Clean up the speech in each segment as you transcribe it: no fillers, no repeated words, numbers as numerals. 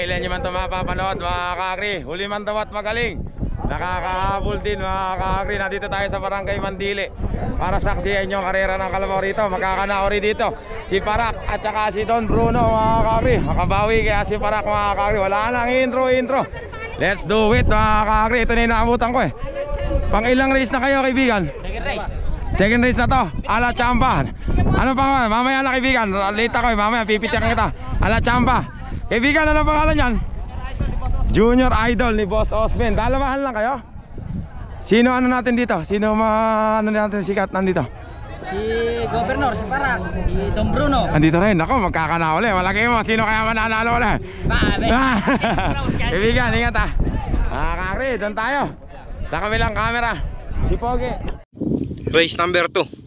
ilan nyo man ito mapapanood mga ka-agri. Huli man daw at magaling. Nakakahabol din mga ka-agri. Nandito tayo sa Barangay Mandili para saksiyan yung karera ng kalabaw rito. Magkakanaori dito si Parak at saka si Don Bruno mga ka-agri. Makabawi kaya si Parak mga ka-agri. Wala nang intro. Let's do it mga ka-agri. Ito na yung naabutan ko eh. Pang ilang race na kayo kaibigan? Second race na to. Ala Chamba. Ano pa mamaya na kaibigan? Late ako eh. Mamaya pipitikan kita. Ala Chamba. Kaibigan, ano pangalan yan? Junior Idol ni Boss Osben. Dalawahan lang kayo? Sino ano natin dito? Sino ano natin sikat nandito? Si Governor, si Parak, si Don Bruno. Andito rin. Ako, magkakana uli. Wala kayo mo. Sino kaya mananalo uli? Kaibigan, ingat ah. Kakari, doon tayo. Sa kabilang camera. Si Pogi. Race number 2.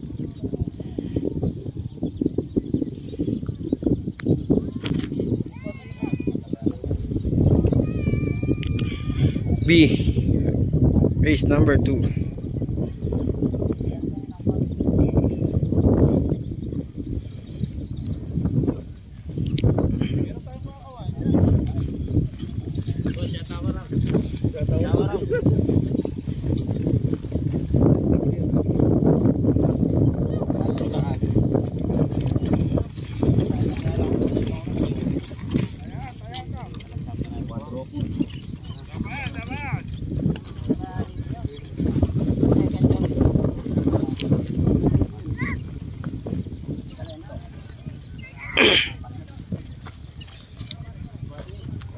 B, race number 2.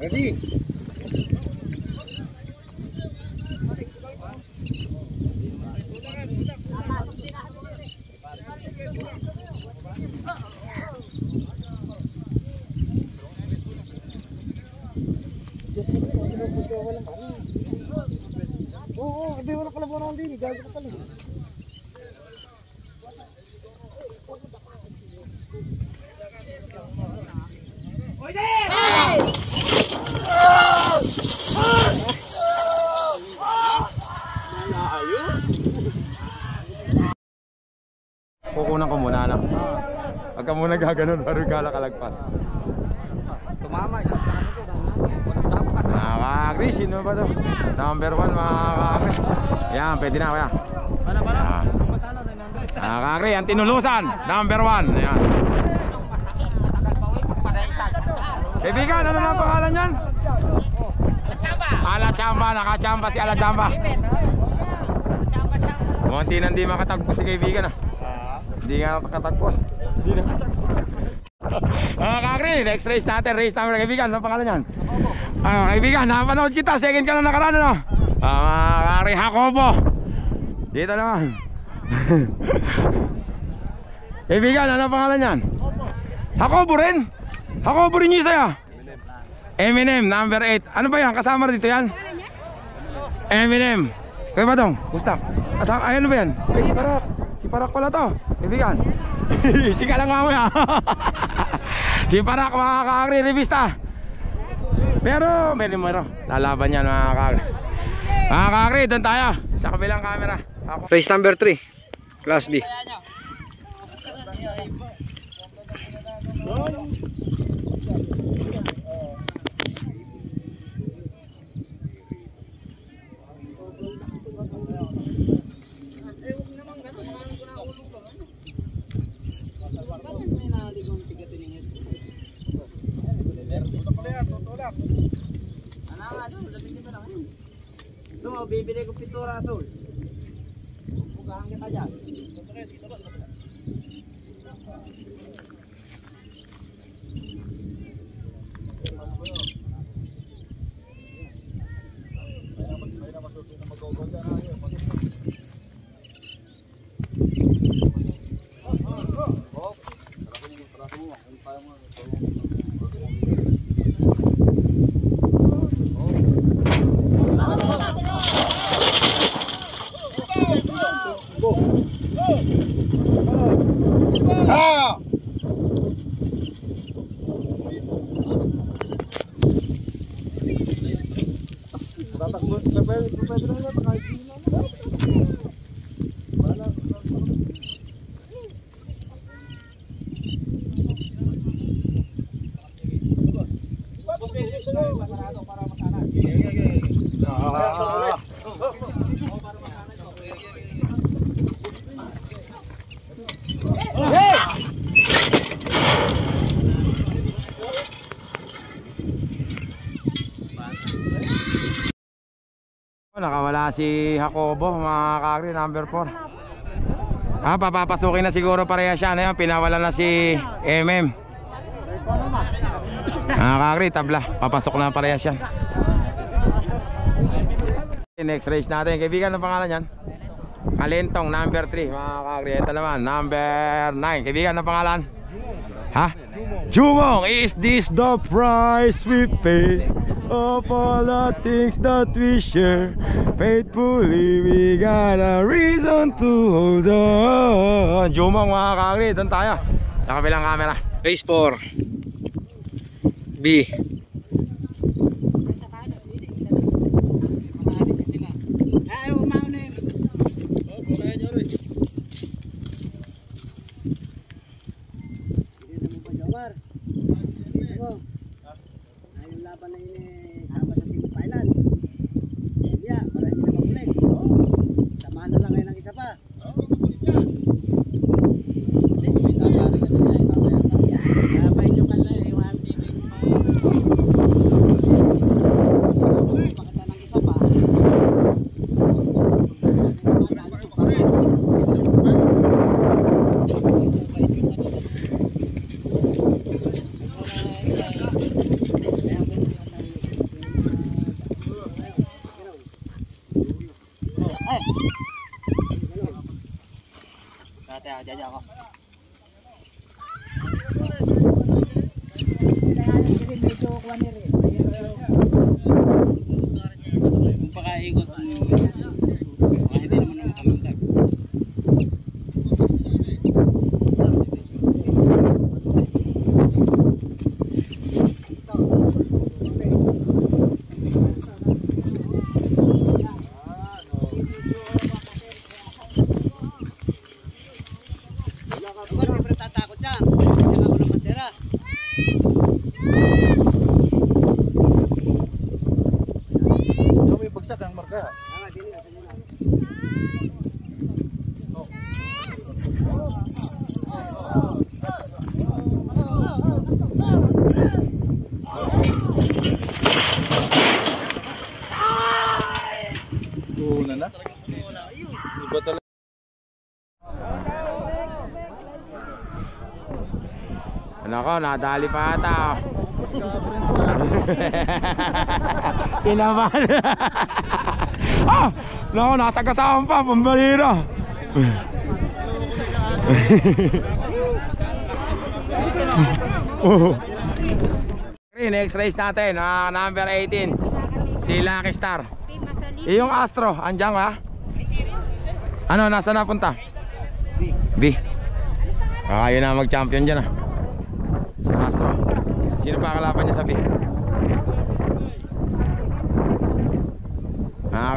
Ready? Oo, hindi wala kalabaran din. Gago ka pala. Kukunan ko muna na. Pagka muna gaganon, baru kalagpas. Tumama. Mga ka-agri, sino ba to? Number 1 mga ka-agri. Yan, pwede na kaya. Mga ka-agri, ang tinulusan. Number 1. Ayan. Kaibigan, ano na pangalan yan? Ala Chamba, nakachamba si Ala Chamba. Munti nang di makatagpos si kaibigan ah. Hindi nga makatagpos. Mga ka-agri, next race natin. Race number, kaibigan, ano pangalan yan? Kaibigan, napanood kita. Second ka na nakaraan ano? Mga ka-agri, Jacobo. Dito naman. Kaibigan, ano pangalan yan? Jacobo rin? Jacobo rin yung sa'yo? Eminem, number 8. Ano ba yan? Kasama dito yan? Eminem. Kaya ba dong? Gusto? Ay, ano ba yan? Ay, si Parak. Si Parak pala to. Kaibigan. Isi ka lang mamaya. Si Parak mga ka-agri, revista. Pero, may numero. Lalaban yan mga ka-agri. Mga ka-agri, doon tayo. Sa kabilang camera. Race number 3. Class B. Bibili ko pintura azul. Pugahan kita dyan. Nakawala si Jacobo, mga kakri, number 4. Papapasukin na siguro parehas siya. Ano, pinawala na si MM. Mga kakri, tabla. Papasok na parehas yan. Next race natin. Kaibigan, ang pangalan yan? Kalentong, number 3. Mga kakri, ito naman, number 9. Kaibigan, ang pangalan? Ha? Jumong, is this the price we pay of all the things that we share? Faithfully we got a reason to hold on. Jumong, mga kakri, doon tayo sa kabilang camera. Race 4. B. Ano ko, nadali pa ata. Kinabahan. Nako, nasa kasama pa, pambalira. Next race natin, number 18, si Lucky Star. Yung Astro, andyan ka? Ano, nasa napunta? B. Kaya na mag-champion dyan si Astro. Sino pa kalaban niya sa B?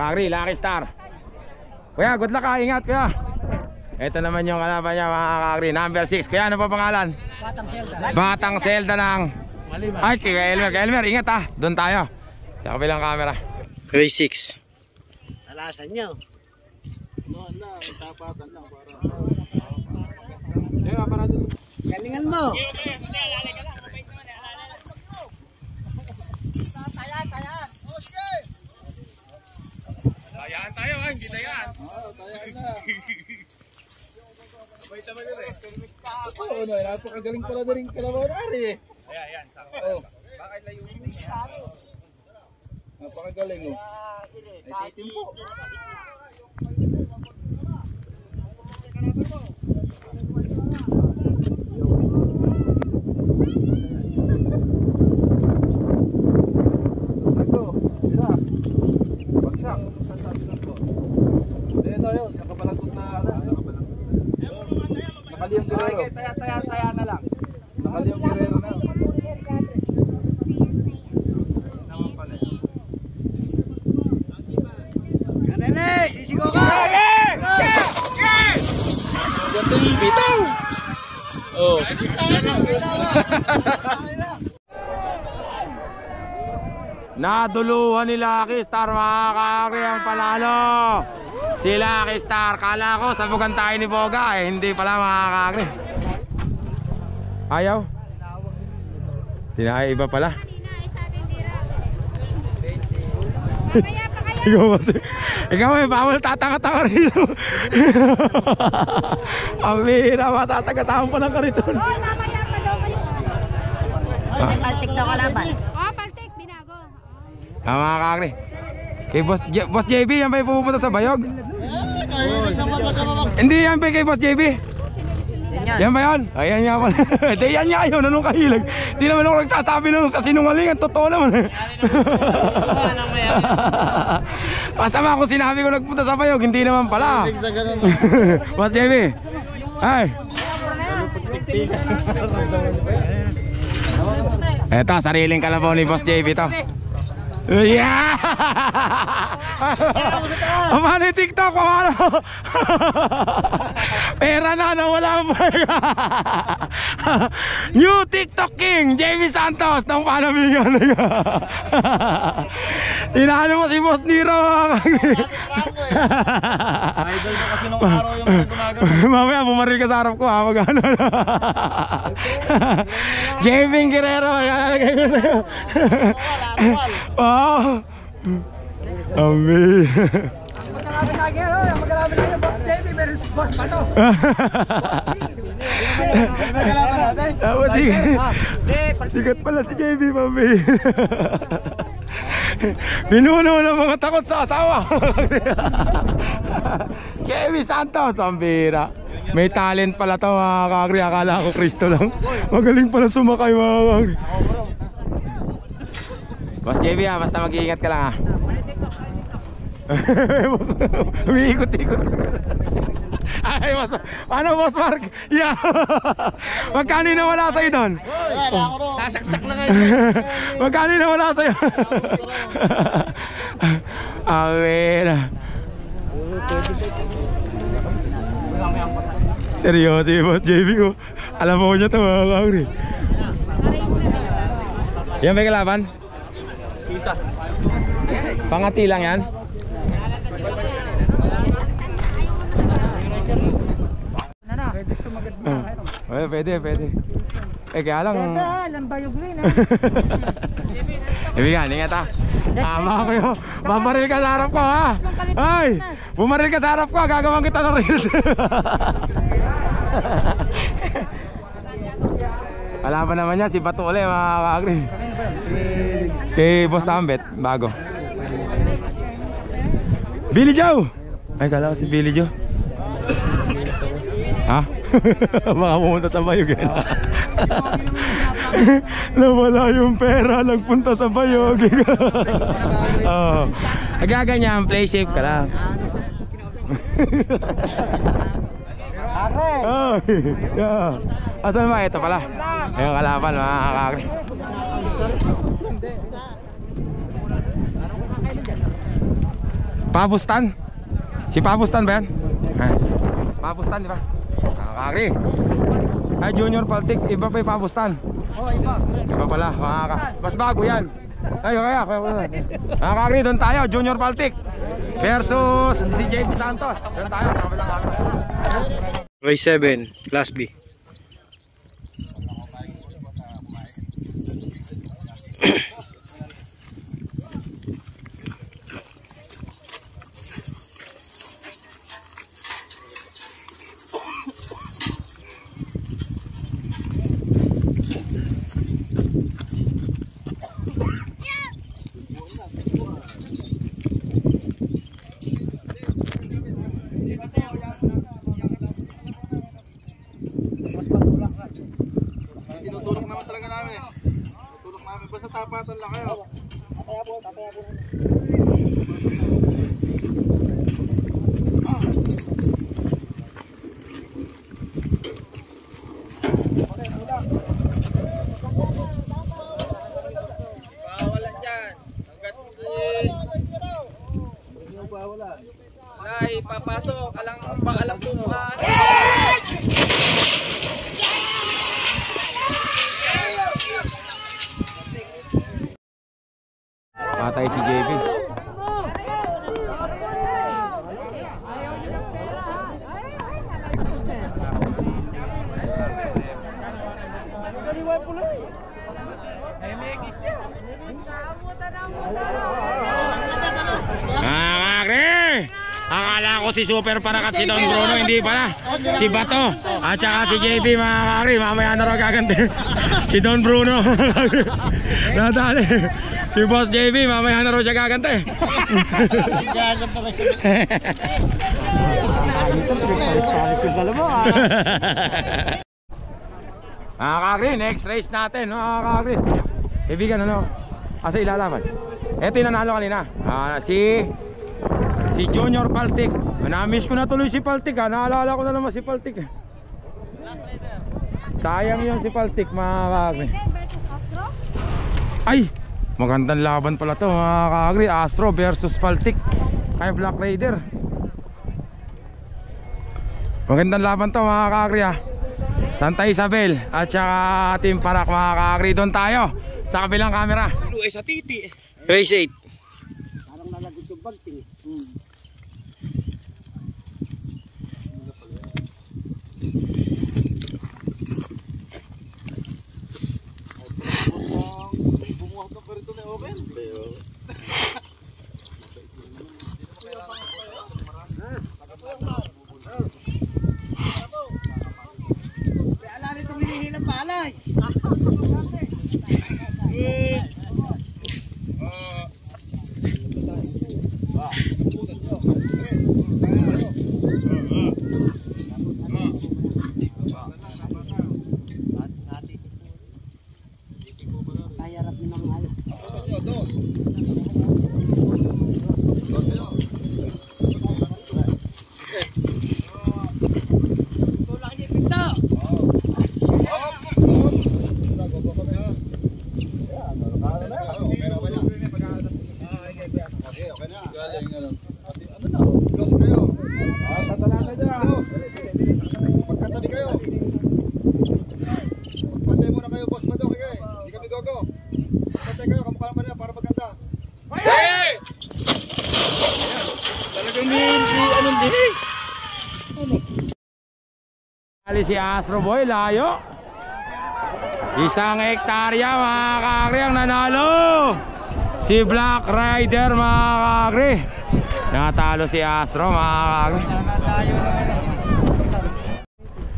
Kakri, Lucky Star. Kuya, good luck ha, ingat kuya. Ito naman yung kalaban niya, mga kakri, number 6. Kuya, ano pa pangalan? Batang Zelda ng... Ay, kay Elmer. Kay Elmer, ingat ha. Doon tayo sa kabilang camera. Race 6. Alasan nyo. Galingan mo. Tayaan tayo, hindi tayaan. Tayaan na. Sabay naman yun eh. Oo, napakagaling pala na rin kalamanari eh. Ayan, sakto. Bakit layo yung tingin? Napakagaling oh. Ay, titimpo. Taya na lang. Nakaliyong Guerrero na. Kanene, sisigo ka! Ganda yung bitaw! Oh. Naduluhan ni Lucky Star, mga kakri, ang panalo. Si Lucky Star, kala ko sabugan tayo ni Boga eh, hindi pala mga kakri. Ayaw? Tinay iba pala. Kaya pa kaya? Ikaw eh, bawal tatanga-tanga rito. Ang bihira, masasagasaan pa ng kariton. Paltik daw kalaban. Oh, paltik, binago. Mga kakri. Kay Boss JB, yan ba yung pupunta sa Bayog? Hindi, yan ba kay Boss JB? Yan ba yun? Ayan nga pala. Hindi, yan nga yun. Anong kahilag? Di naman ako nagsasabi ng sa sinungalingan. Totoo naman. Masama kung sinabi ko nagpunta sa Bayog. Hindi naman pala. Boss JB. Ay. Eto, sariling kalabaw ni Boss JB to. Yeah! Paano yung TikTok? Paano? Pera na, nawala pa. New TikTok King, Jamie Santos ng Panamingan. Inaano mo si Boss Nero. Idol na kasi nung araw yung mga gumagawa. Mamaya bumaril ka sa harap ko ha, mag-ano. Jamie Guerrero. Oh. Amin. Magkalaban na Boss Jamie versus Boss Pato. Tapos sikat pala si JB, mami. Pinuno ng mga takot sa asawa. JB Santos, ang bira. May talent pala to mga kakri. Akala ko Kristo lang. Magaling pala sumakay mga kakri. Boss JB ha, basta mag-iingat ka lang ha. Umiikot-ikot. Ay, ano Boss Mark? Yeah. Magkano na wala sa'yo doon? Sasaksak na ngayon. Magkano na wala sa'yo? Amen. Seryoso si Boss JB ko. Alam mo niya ito mga kakri. Yan may kalaban? Isa. Pangati lang yan? Pwede sumagat na. Pwede. Eh kaya lang. Lambayog rin ha. Ibigan, ingat ha. Tama ko yun. Bumaril ka sa harap ko ha. Ay! Bumaril ka sa harap ko. Gagawin kita ng reels. Wala pa naman yan. Si Batule mga kakri. Kay Boss Ambet. Bago. Billy Joe! Ay kala ko si Billy Joe. Ha? Baka pumunta sa Bayog eh. Nawala yung pera, nagpunta sa Bayog. Oh. Gaganyan, play safe ka lang. Oh, yeah. Asan ba? Ito pala. Yung kalaban mga kakri. Pabustan? Si Pabustan ba yan? Ha? Pabustan di ba? Kakri. Ay Junior Paltik, iba pa yung Pabustan. Oh, iba. Iba pala, mas bago yan. Ay, kaya kakri, doon tayo, Junior Paltik versus si JB Santos. Doon tayo, sa kabilang kakri. Race 7, Class B. Tinutulok naman talaga namin. Tinutulok namin. Basta tapatan lang kayo. Tataya po. Bawalan dyan. Hanggat wala ipapasok. Alam po mukha. Patay si JB. Akala ko si Super Parakat si Don Bruno, hindi pala. Si Bato at saka si JB mga kakri. Mamaya na raw gaganti. Si Don Bruno. Natali. Si Boss JB, mamaya na raw siya gaganti. Mga kakri, next race natin mga kakri. Ibigan ano? Asa ilalaban? Eto yung nanalo kanina. Si Junior Paltik. Na-miss ko na tuloy si Paltik ha. Naalala ko na naman si Paltik. Sayang yun si Paltik mga kakri. Ay! Magandang laban pala to mga kakri. Astro versus Paltik. Ay Black Raider. Magandang laban to mga kakri ha. Santa Isabel at saka Team Parak mga kakri. Doon tayo sa kabilang camera. Sa titi. Race 8. Parang nalagod yung bagting. Bumuhat ng perito na okay. Ala nito hinihilang palay. Tayarap ni mga ayo. Tulak niya pinto. Magkatabi kayo. Pantay muna kayo, boss Badok. Hindi kami gogo. Pantay kayo, kamukha naman na para maganda. Hey! Talagang anong din? Ali si Astro Boy, layo. Isang hektarya mga kakri ang nanalo. Si Black Rider mga kakri. Natalo si Astro mga kakri.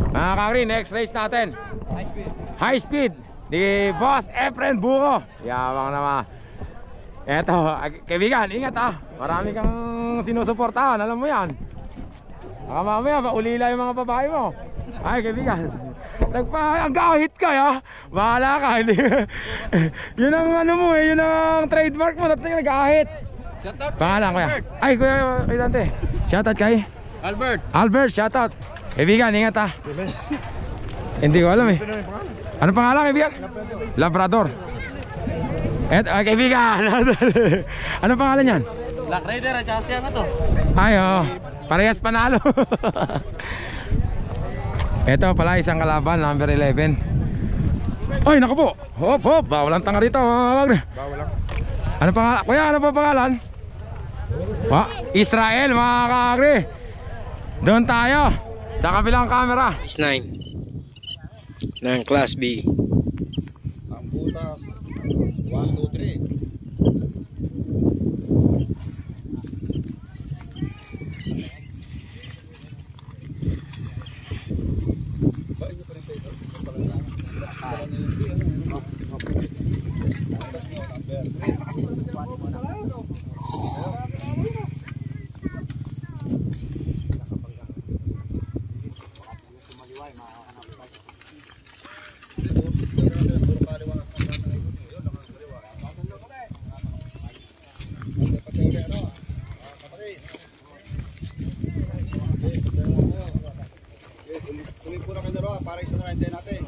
Mga kakri, next race natin. High speed. Di Boss Efren Buko. Yabang naman. Eto, kaibigan, ingat ah. Marami kang sinusuportahan, alam mo yan. Baka mamaya, maulila yung mga babae mo. Ay, kaibigan. Nagpa-agahit ka ya. Bahala ka. Yun ang ano mo eh, yun ang trademark mo. Nag-ahit. Pangalan kuya. Ay, kuya Dante. Shoutout kay Albert, shoutout. Kaibigan, ingat ah. Hindi ko alam eh. Ano pangalan kaibigan? Labrador. Kaibigan. Ano pangalan yan? Black Raider at saka siya na to. Ay, oh. Parehas panalo. Ito pala isang kalaban, number 11. Ay, naku po. Hop, hop. Bawal ang tanga rito. Bawal lang. Ano pangalan? Kuya, ano pa pangalan? Israel, mga kakri. Doon tayo. Sa kabilang camera. Race 9. Ng Class B. Ang butas. 1, 2, 3. Tumipura kayong dalawa para isa na lang din natin.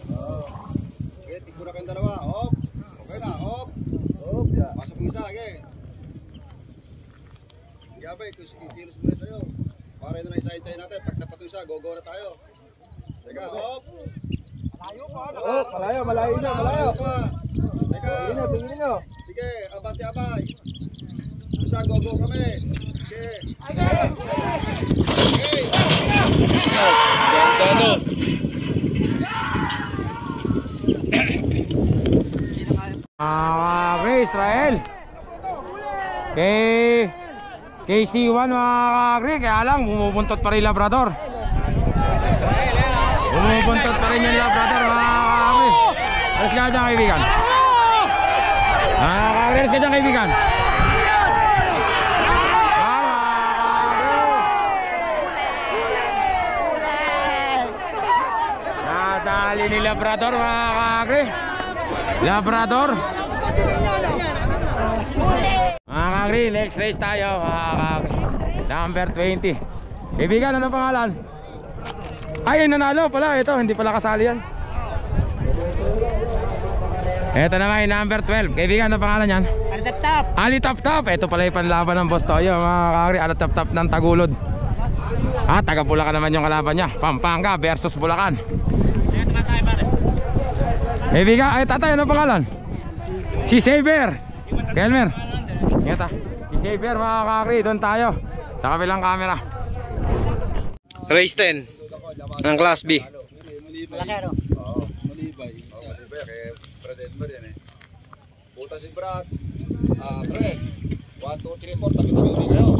Okay, tipura kayong dalawa. Hop. Okay na, hop. Pasok mo isa, okay. Gabay, kilos muna sa'yo. Para na lang isa hintayin natin. Pag napatong isa, go na tayo. Teka, hop. Malayo pa. Hop, malayo na, malayo. Teka. Tingin nyo. Sige, abante-abay. Isa, go kami. Sige. Okay. Israel. Okay. KC1 mga kakri, kaya lang bumubuntot pa rin Labrador. Bumubuntot pa rin yung Labrador mga kakri. Alas ka dyan kaibigan. Mga kakri, alas ka dyan kaibigan. Nadali ni Labrador mga kakri. Labrador. Mga kakri, next race tayo mga kakri. Number 20. Kaibigan, ano pangalan? Ay, nanalo pala. Ito, hindi pala kasali yan. Ito naman yung number 12. Kaibigan, ano pangalan yan? Ali Tap Tap. Ali Tap Tap. Ito pala yung panlaban ng Boss Toyo mga kakri. Ali Tap Tap ng Tagulod. Taga Bulacan naman yung kalaban niya. Pampanga versus Bulacan. Kaibigan, ay tatay, ano pangalan? Si Saber. Kelmer. Ingat ha. Si Saber mga kakri. Doon tayo sa kabilang camera. Race 10 ng Class B. Malakero. Oo, Malibay. Oo, Malibay. Kaya Brad Edmer yan eh. Puta si Brad. 3. 1, 2, 3, 4. Tabi-tabi ulit kayo.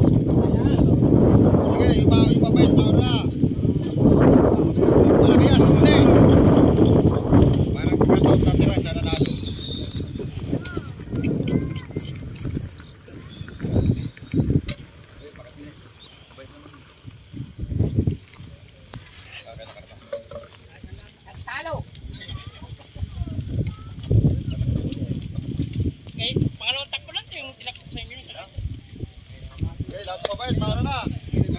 Sige, yung mabait, maura. Wala kaya, sumuli. Parang pagkataon natira siya nanalo. Okay, lahat mabait, maura na. Okay,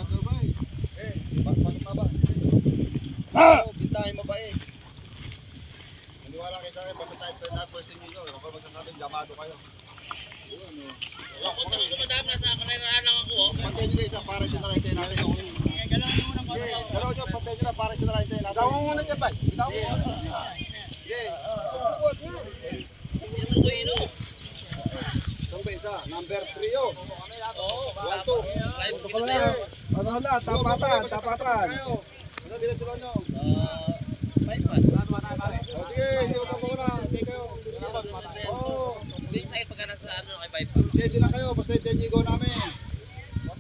pasok na ba? Bintahin mabait. Maniwala kayo sa akin, basta tayo na pwede nyo yun. Huwag magsasabing jamado kayo. Ako talaga madami na sa kaniraan lang ako. Pantay nyo na isa, para dyan na lang tayo natin. Galaw nyo, pantay nyo na, para dyan na lang tayo natin. Ikaw mo muna dyan, Bal. Ikaw mo muna. Sige. Itong ba isa? Number 3 yun. 1, 2. Tapatan. Basta diretso nyo. Bypass. Sige, hindi mo pa muna. Hindi kayo. Oo. Hindi sa'yo pagka nasa ano kay bypass. Steady lang kayo, basta steady go namin.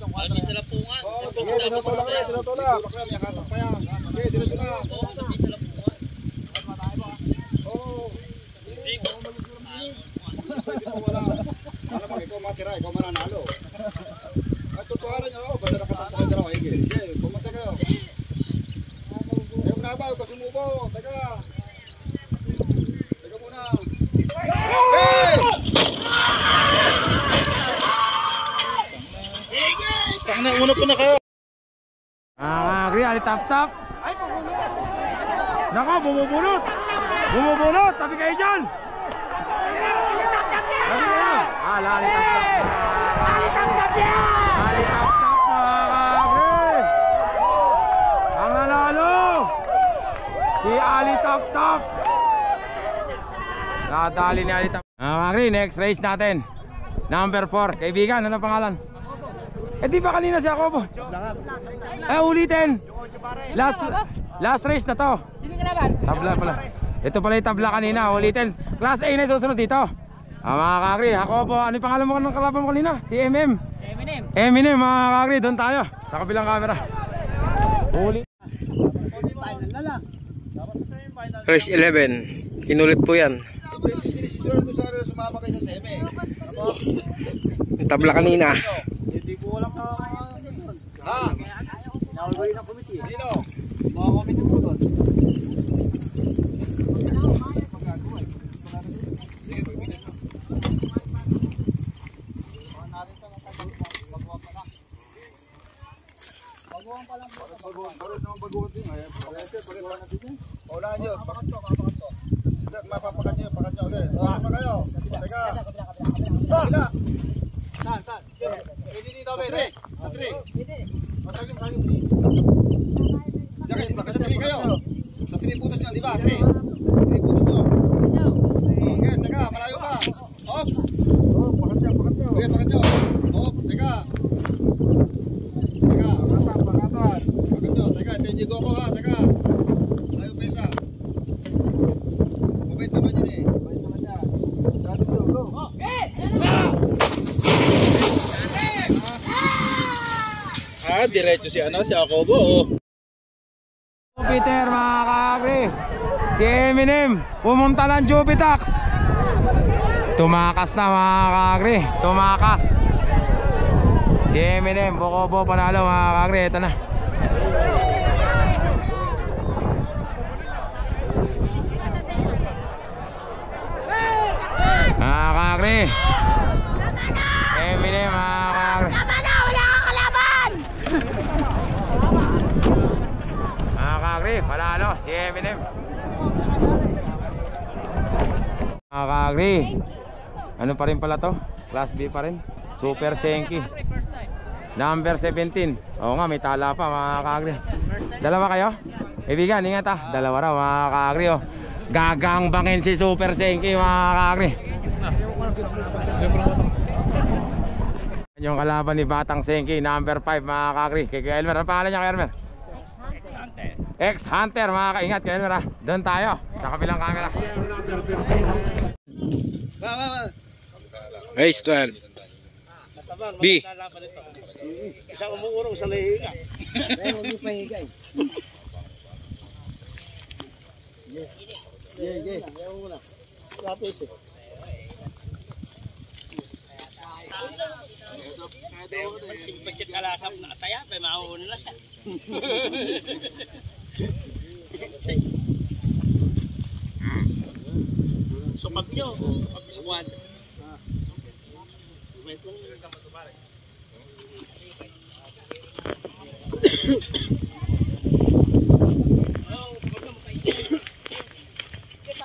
Alam niyo sa lapungan. Oo, Tinutulak na. tinutulak lang, may katak pa yan. Sige, diretso na. Oo, hindi sa lapungan. Oo. Hindi ko. Pwede mo wala. Alam mo, ikaw matira, ikaw mananalo. At tutuharan nyo, basta nakatakbo kayo dalawa. Sige, pumunta kayo. Ayaw na ba, huwag sumubo. Teka. Teka muna. Hey! Kakri, Ali Tap Tap. Naka, bumubunot. Bumubunot, tabi kayo dyan. Tabi kayo. Ali Tap Tap. Ali Tap Tap mga kakri. Ang nanalo si Ali Tap Tap. Nadali ni Ali Tap. Kakri, next race natin. Number 4. Kaibigan, ano pangalan? Di ba kanina si Jacobo? Ulitin. Last race na to. Tabla pala. Ito pala yung tabla kanina. Ulitin. Class A na yung susunod dito. Mga kakri, Jacobo, ano yung pangalan mo ng kalaban mo kanina? Si MM. Eminem mga kakri, doon tayo sa kabilang camera. Ulit. Race 11. Kinulit po yan. Sinisisura doon sa sumama kayo sa seme. Yung tabla kanina. Ha? Sino? Baguhan din. Paunahan nyo. Mapapakat nyo. Pakat nyo. Pakat pa kayo. Teka. Bila. Saan? Sa 3. Sa 3 kayo. Sa 3 putos nyo, di ba? 3 putos nyo. Okay, teka, malayo pa. Hop. Okay, pakat nyo. Hop, teka. Pakat nyo, teka, tenji go ko ha, teka. Malayo pa isa. Mabait naman yun eh. diretso si Jacobo. Oh. Jupiter mga kaagri. Si Eminem pumunta ng Jupitax. Tumakas na mga kaagri. Tumakas. Si Eminem Bokobo panalo mga kaagri. Ito na. Mga kaagri. Eminem mga kaagri. Tama na, wala kang kalaban! Mga kaagri, panalo si Eminem. Mga kaagri, ano pa rin pala to? Class B pa rin. Super Senki Number 17. Oo nga, may tala pa mga kaagri. Dalawa kayo? Ibigan, ingat ah. Dalawa raw mga kaagri oh. Gagangbangin si Super Senki mga kaagri. Yung kalaban ni Batang Senki, number 5 mga kaagri. Kay Elmer, ang pangalan niya kay Elmer? X-Hunter mga kaingat kay Elmer ah. Doon tayo, sa kabilang camera. Race 12. B. Isang umuurong sa lehiga. Kaya huwag yung pahiga eh. Yes. Ayaw mo na. Lapis eh. Pagsit alasap na ataya, may mauuna na siya. Sukap nyo, pag-sukuan.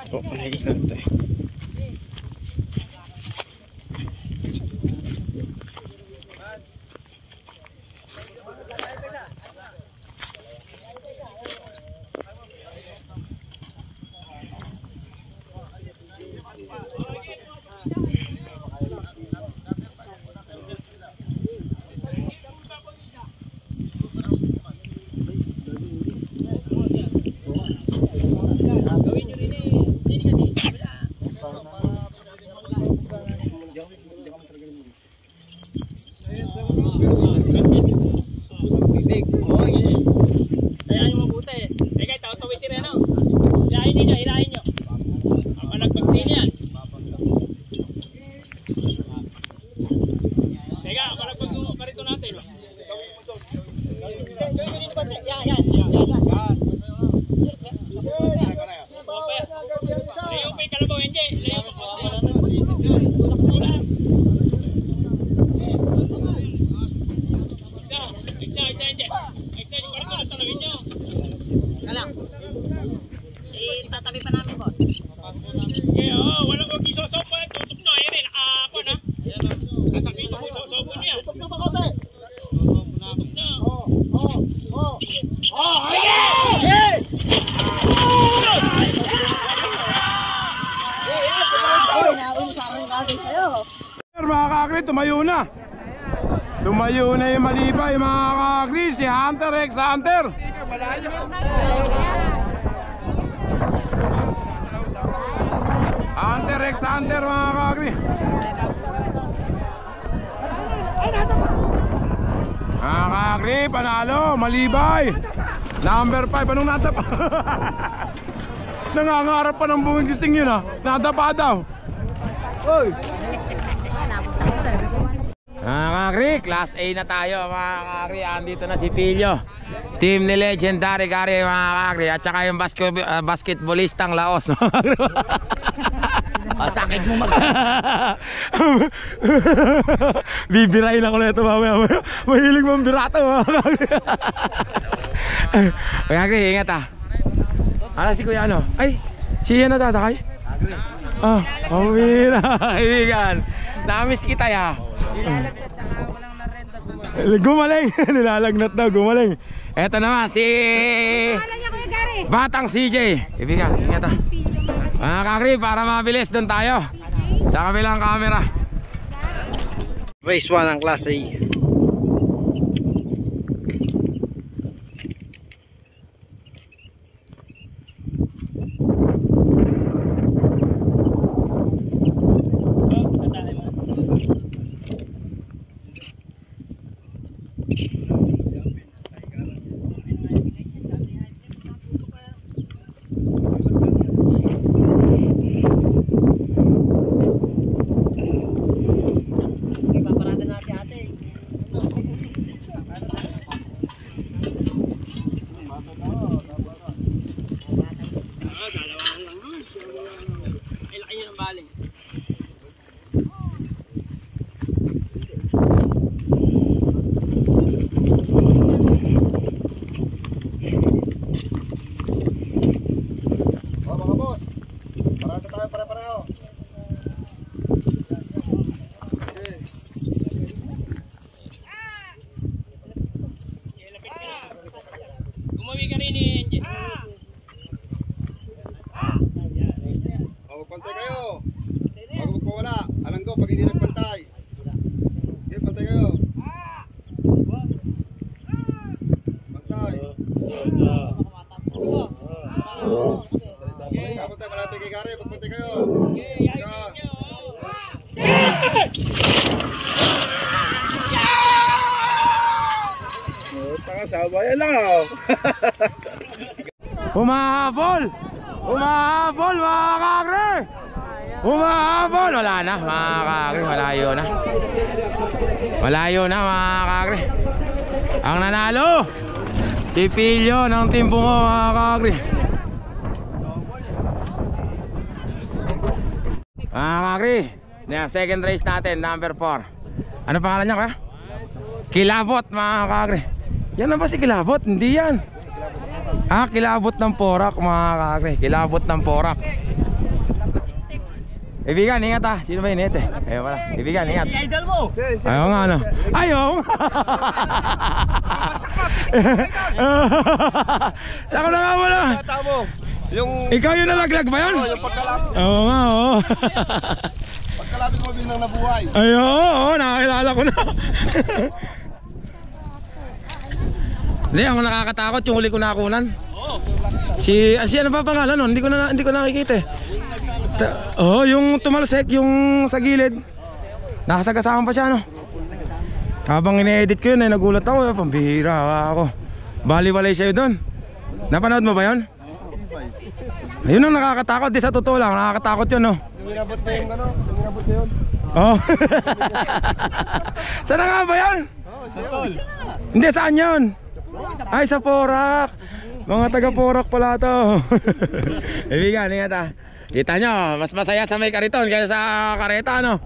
Oh, nagigis na ito. Kaya yung mabuti. Teka, tawid rin ano. Hilahin nyo. Malagpag din yan. Teka, malagpag yung karito natin. Layo pa yung kalabaw yan, Jay. Layo pa po. Isa yan, Jay. Isa yung karito na talawin nyo. Kalang. Tatabi pa namin, boss. Eh, walang huwag isosob pa. Tutok nyo. Ayan eh, nakaako na. Sasakit mo, isosob nyo yan. Tutok nyo pa konti. Tutok nyo. Mga kaagri, tumayo na. Tumayo na yung malibay mga kaagri. Si Hunter X Hunter. Hunter X Hunter mga kaagri. Mga kaagri, panalo, malibay. Number 5, anong natapa? Nangangarap pa ng buong gising yun ah. Natapa daw. Oy. Mga kakri, class A na tayo mga kakri. Andito na si Pilyo, team ni Legendary Gary mga kakri. At saka yung basketballistang Laos. Sakit mo mag... Bibirain ako na ito mamaya. Mahilig mong birata mga kakri. Mga kakri, ingat ah. Ano si Kuya ano? Ay, siya na sasakay? Ah, pamira, kaibigan. Namiss kita ya. Nilalagnat na nga, walang narenta. Gumaling, nilalagnat daw, gumaling. Eto naman si Batang CJ. Kaibigan, ingat ah. Mga kakri, para mabilis doon tayo sa kabilang camera. Race 1 ang Class A. kay Gary, pagpunti kayo. Teka. Sabayan lang ako. Humahabol! Humahabol mga kakre! Humahabol! Wala na mga kakre, malayo na. Malayo na mga kakre. Ang nanalo, si Pilyo ng Team Bungo mga kakre. Mga kakre, second race natin, number 4. Ano pangalan niya kaya? Kilabot mga kakre. Yan na ba si Kilabot? Hindi yan. Ah, Kilabot ng Porak mga kakre. Kilabot ng Porak. Ibigan, ingat ah. Sino ba init eh? Ayun pala. Ibigan, ingat. Idol mo! Ayaw nga ano. Ayaw! Sako na nga wala. Yung Ikaw yung nalaglag ba yun? yung pagkalapit. Oo nga, oo. Pagkalapit mo bilang nabuhay. Ay, oo, nakakilala ko na. Hindi, ang nakakatakot yung huli ko nakunan. Si ano pa pangalan nun? Hindi ko nakikita eh. Yung tumalsek, yung sa gilid. Nakasagasaan pa siya, no? Habang ine-edit ko yun, ay nagulat ako. Pambihira ako. Baliwalay siya doon. Napanood mo ba yun? Ayun ang nakakatakot. Di sa totoo lang, nakakatakot yun, no? Yung inabot na yung ano, yung inabot na yun. Oh. Saan na nga ba yun? Hindi, saan yun? Ay, sa Porak. Mga taga Porak pala to. Ibigan, ingat ah. Kita nyo, mas masaya sa may kariton kaysa sa kareta, no?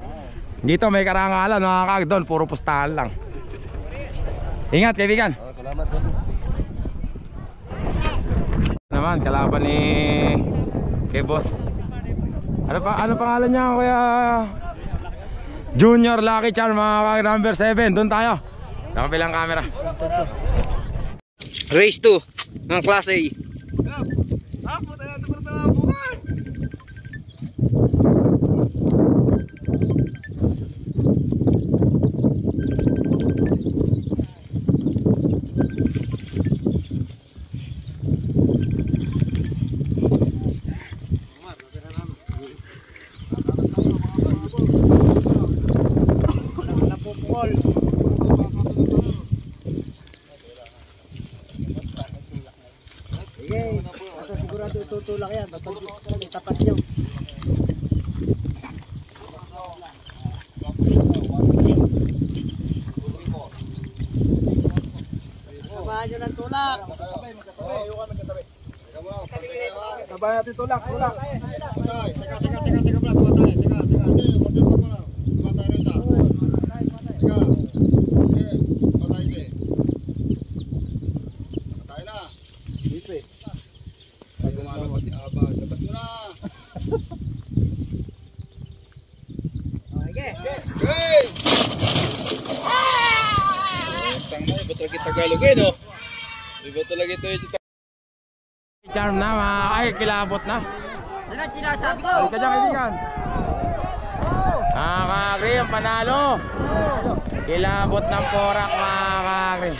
Dito may karangalan, mga kag, doon puro pustahan lang. Ingat, kaibigan. Salamat boss. Naman, kalaban ni kay boss. Ano pangalan niya, kuya? Junior Lucky Charm, mga kag, number 7. Doon tayo. Sa kabilang camera. Race 2 ng Class A. Sigurado tutulak yan. Tapat nyo. Samahan nyo ng tulak. Sabay natin tulak. Patay. Teka pala. Tumatay. Teka. Hindi, huwag yung pala. Tumatay rin siya. Teka. Sige. Patay siya. Patay na. Dito eh. Ay, gumalabas ni Aba. Labas mo na. Okay. Hey! Tang na, iba talaga Tagalog eh, no? Iba talaga ito yung Charm na, ay kilabot na. Yan ang sinasabi ko. Halika dyan, kaibigan. Mga kakri, ang panalo. Kilabot ng Porak, mga kakri.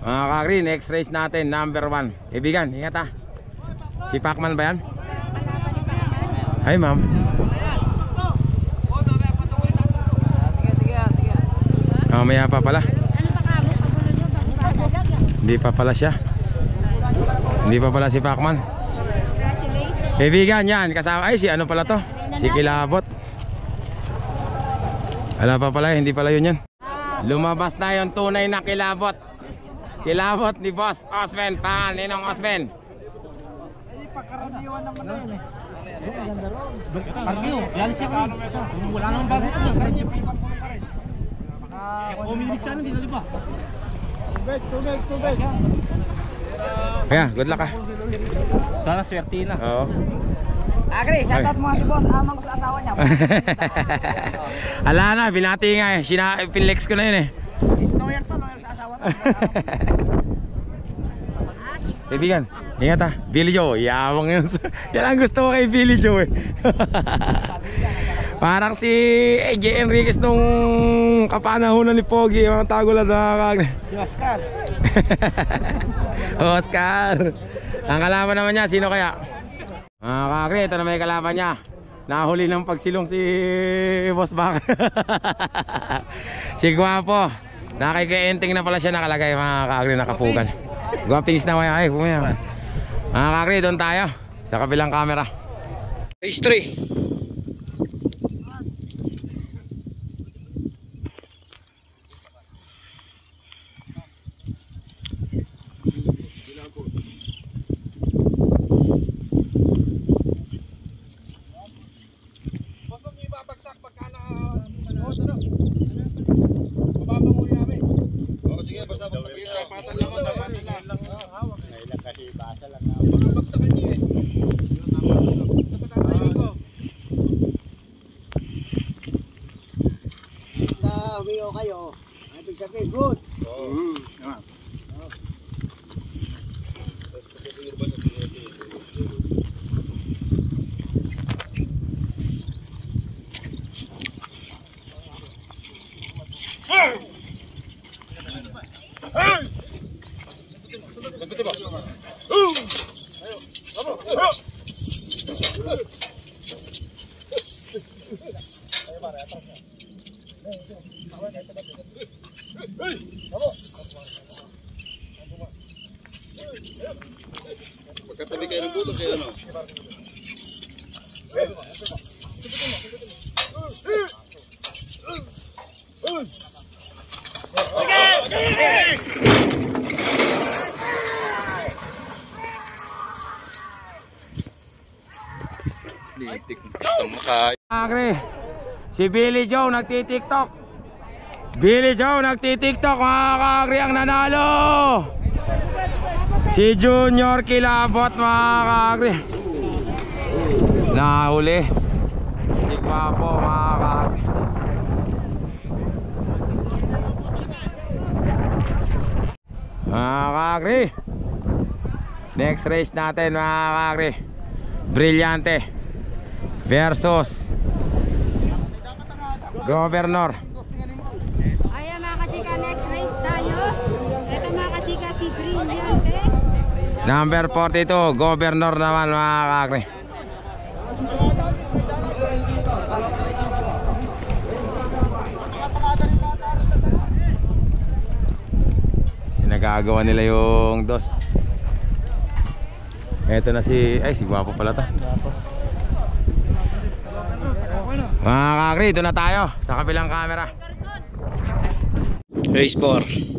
Mga kakri, next race natin, number 1. Kaibigan, ingat ah. Si Pacman ba yan? Ay ma'am. Mamaya pa pala. Hindi pa pala siya. Hindi pa pala si Pacman. Kaibigan yan, kasama. Ay si ano pala to? Si Kilabot. Wala pa pala, hindi pala yun yan. Lumabas na yung tunay na Kilabot. Kilabot ni Boss Osman. Pangal, ninong Osman. Pagkaraniwan naman na yun eh. Pagdiyo, yan siya ko. Wala nang bago ito. Karaniwan pa yung pa rin. Umilis siya na dito, di ba? Tubig. Kaya, good luck ah. Sana swerte na. Oo. Agri, shoutout mo nga si boss. Amang ko sa asawa niya. Ala na, binati nga eh. Pinlex ko na yun eh. Lawyer sa asawa to. Kaibigan, ingat ah. Billy Joe, yawang yun. Yan ang gusto ko kay Billy Joe eh. Parang si AJ Enriquez nung kapanahunan ni Pogi, mga tagulan na kagre. Si Oscar. Oscar. Ang kalaban naman niya, sino kaya? Mga kagre, ito na may kalaban niya. Nahuli ng pagsilong si Boss Bak. Si Guapo. Nakikainting na pala siya nakalagay, mga kagre, nakapugan. Guwapings na kaya, kumaya. Mga kagre, doon tayo sa kabilang camera. Race 3. Oo, sige, basta Humiyo kayo. Ibig sabihin, good. Magkatabi kayo ng buto kayo, ano? Agre, si Billy Joe nagti-TikTok. Billy Joe nagti-TikTok, mga kagre, ang nanalo. Si Junior Kilabot, mga kagre. Nahuli. Si Guapo, mga kagre. Mga kagre, next race natin, mga kagre, Brillante versus Governor. Ayan mga kachika, next race tayo. Ito mga kachika, si Brillante. Number 42, Governor naman, mga kagre. Nagagawa nila yung dos. Eto na si, ay, si Guapo pala to. Mga kagre, ito na tayo sa kabilang camera. Race 4.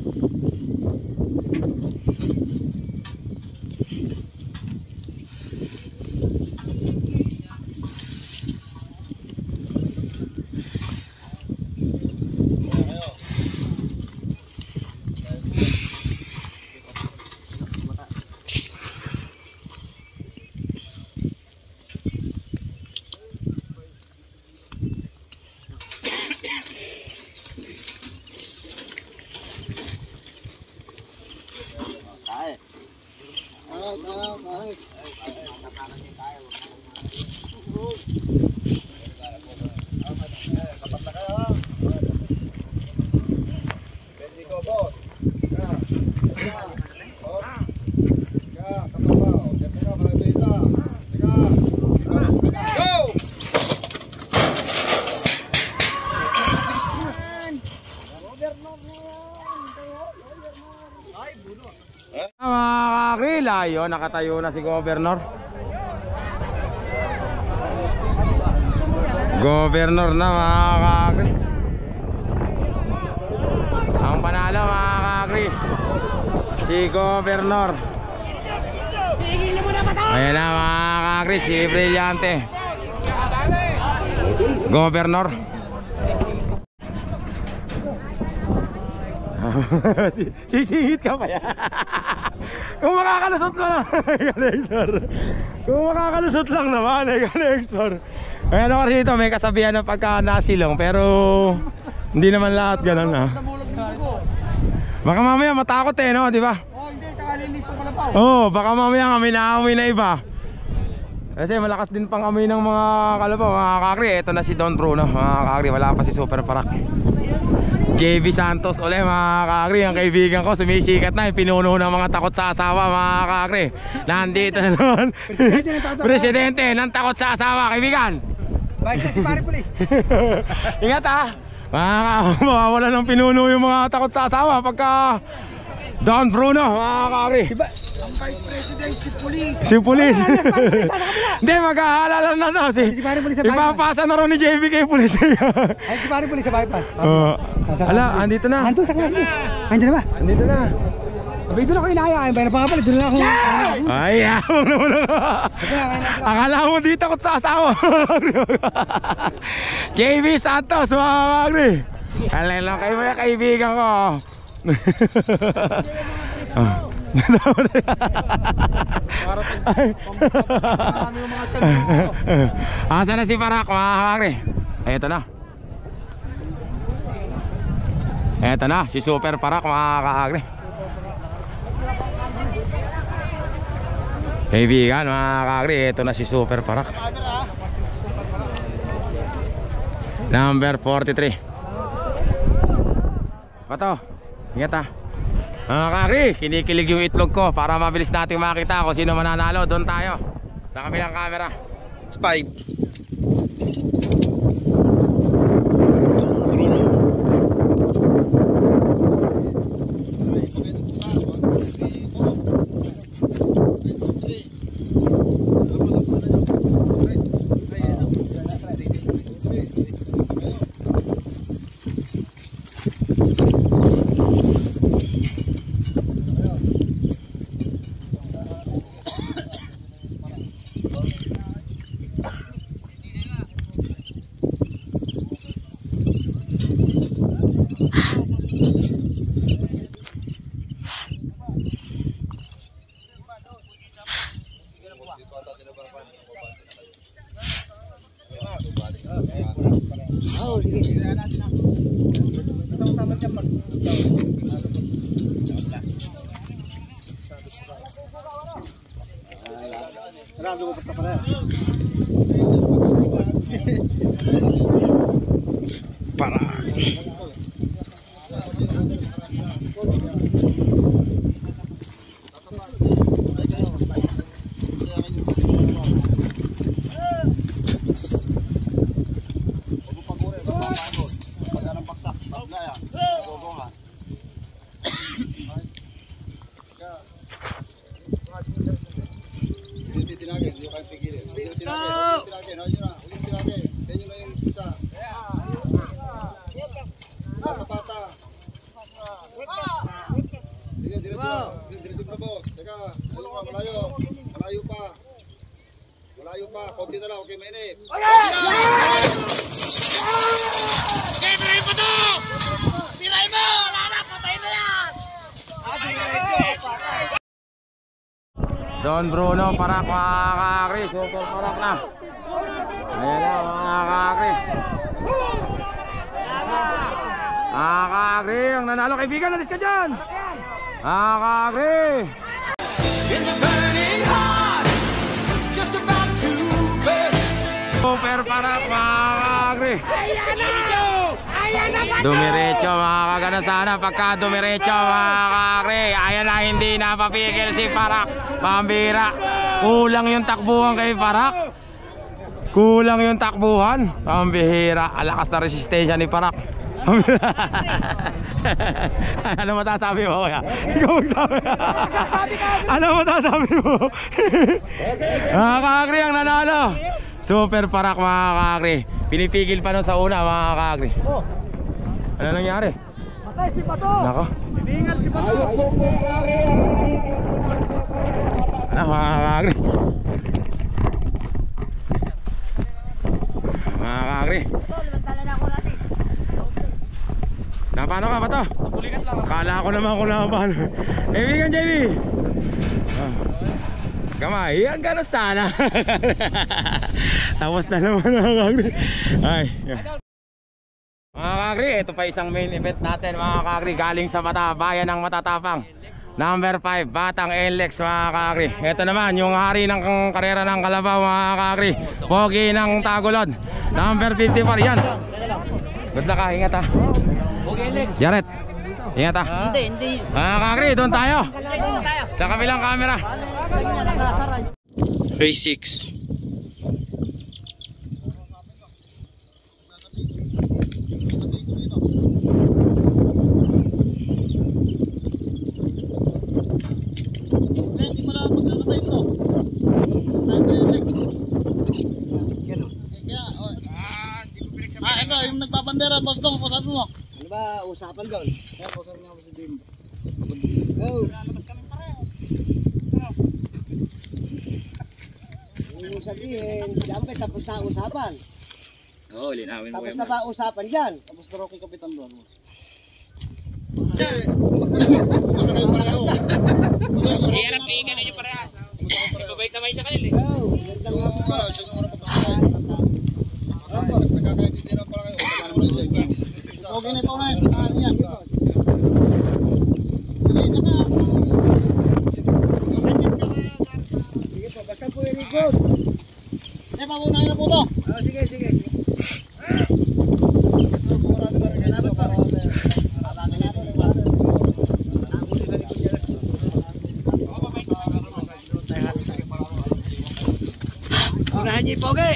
Mga kagre, layo, nakatayo na si Governor. Governor na, mga kagre. Ang panalo, mga kagre, si Governor. Ayan na, mga kagre, si Brillante. Governor. Sisingit ka pa yan. Kung makakalusot lang Nextor. Kung makakalusot lang naman Nextor. Ayan ako dito, may kasabihan na pagka nasilong, pero hindi naman lahat ganun, ha. Baka mamaya matakot no, di ba? Oh, hindi, takaliliso ka na pa. Oh, baka mamaya kami na iba. Kasi malakas din pang amoy ng mga kalabaw mga kakri. Ito na si Don Bruno mga kakri. Wala pa si Super Parak. JV Santos ulit mga kakri. Ang kaibigan ko sumisikat na. Pinuno ng mga takot sa asawa mga kakri. Nandito na naman Presidente ng takot sa asawa kaibigan. Basta si pare puli. Ingat ha. Mawawala ng pinuno yung mga takot sa asawa pagka Don Bruno mga kakri. Ang Vice President si Police. Si Police. Hindi, mag-aalala na no. Si pare puli sa bypass. Ipapasa na rin ni JV kay Police. Ay si pare puli sa bypass. Ala, andito na. Ando sa klase. Andiyan na ba? Andito na. Abay doon ako inaayaan. Bayan pa pala. Doon na ako. Ay, huwag naman na. Akala mo dito ako sa asawa. JV Santos, mga kakri. Alay lang kayo mga kaibigan ko. Asa na si Parak mga kakri? Eto na. Eto na si Super Parak mga kakri. Kaibigan mga kakri, eto na si Super Parak. Number 43. Bato, ingat ha. Mga kakri, kinikilig yung itlog ko para mabilis nating makita kung sino mananalo. Doon tayo sa kabilang camera. 5. Malayo pa, konti na lang, okay mainit. Pirahin mo to! Pirahin mo! Lala, patay na yan! Don Bruno, Parak mga kakri. Super Parak na. Ayan na mga kakri. Mga kakri, ang nanalo kaibigan, nalis ka dyan! Mga kakri. Super Parak mga kakri. Dumiretso mga kagana sana. Pagka dumiretso mga kakri, ayan na, hindi napapigil si Parak. Pambira. Kulang yung takbuhan kay Parak. Kulang yung takbuhan. Pambihira. Alakas na resistensya ni Parak. Ano masasabi mo kaya? Ikaw magsabi. Ano masasabi mo? Mga kakri ang nanalo. Super Parak mga kakri. Pinipigil pa nun sa una mga kakri. Ano nangyari? Patay si Pato. Nako. Hiningal si Pato. Ano mga kakri? Mga kakri. Napano ka ba to? Kala ko naman kung napano. Kaibigan JV. Kamay, ang ganos sana. Tapos na naman mga kakri. Ay. Mga kakri, ito pa isang main event natin mga kakri. Galing sa bayan ng Matatapang. Number 5, Batang NLEX mga kakri. Ito naman yung hari ng karera ng Kalabaw mga kakri. Pogi ng Tagulod. Number 54, yan. Good luck ha, ingat ha. Jared, ingat ha. Hindi. Mga kakri, doon tayo. Sa kabilang camera. Race 6. Ito, yung nagbabandera, boss dong, kausapin mo. Ano ba usapan doon? Kaya kausapin mo si Bim. Go! Yung sabihin, siyempre tapos na ang usapan. Oo, linawin Tapos na ba ang usapan dyan? Tapos na Rocky Kapitan doon. Basta kayo pareho. Iharap kayo ka na nyo parehas. Ibabait naman siya kanil eh. Go! Ganda nga po. Siya nung una papasakay. Nagkakaintindihan pala kayo. Okay na ito na yan. Yan. Sige po, basta po yung record. Papunahin na po ito. Sige. Unahan niyo yung pogi.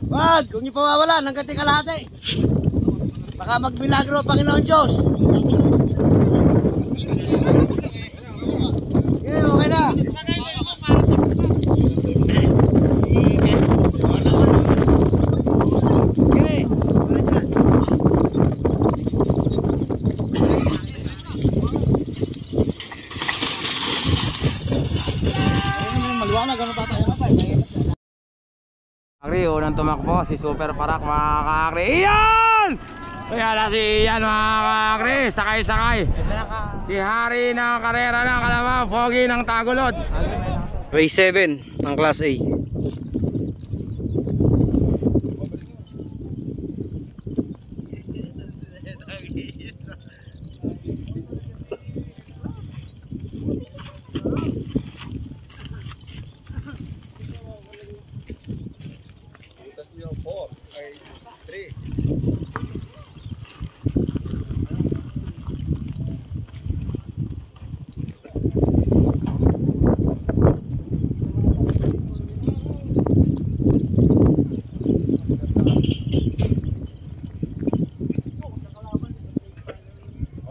Wag, kung niyo pawawalan hanggang kalahati. Baka magmilagro, Panginoon Diyos. Okay, okay na. Okay, wala dyan na. Maliwanag ano tatay na pa. Kakri, unang tumakbo si Super Parak mga kakri. Iyan! Kaya na si Iyan mga kakri. Sakay. Si hari ng karera ng Kalabaw, Pogi ng Tagulod. Race 7 ng Class A. Butas niyo 4 ay 3.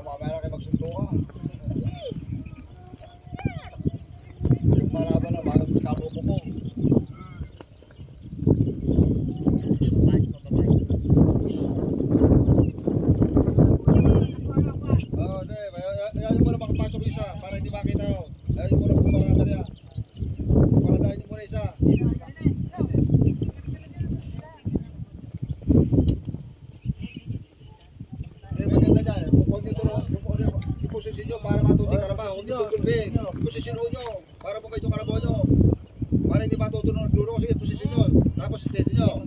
Mamaya kayo magsundo ka. Yung malaban na bagong kabuko ko. Ayaw mo na makapasok isa para hindi makita nyo. Ayaw mo na bumarada niya. Paradahin nyo muna isa. Maganda dyan. Huwag nyo tulong. Iposisyon nyo para matuti Kalabaw. Huwag nyo tutulbin. Iposisyon nyo para pumayto Kalabaw nyo. Para hindi matutunan ng dulo. Sige, posisyon nyo. Tapos steady nyo.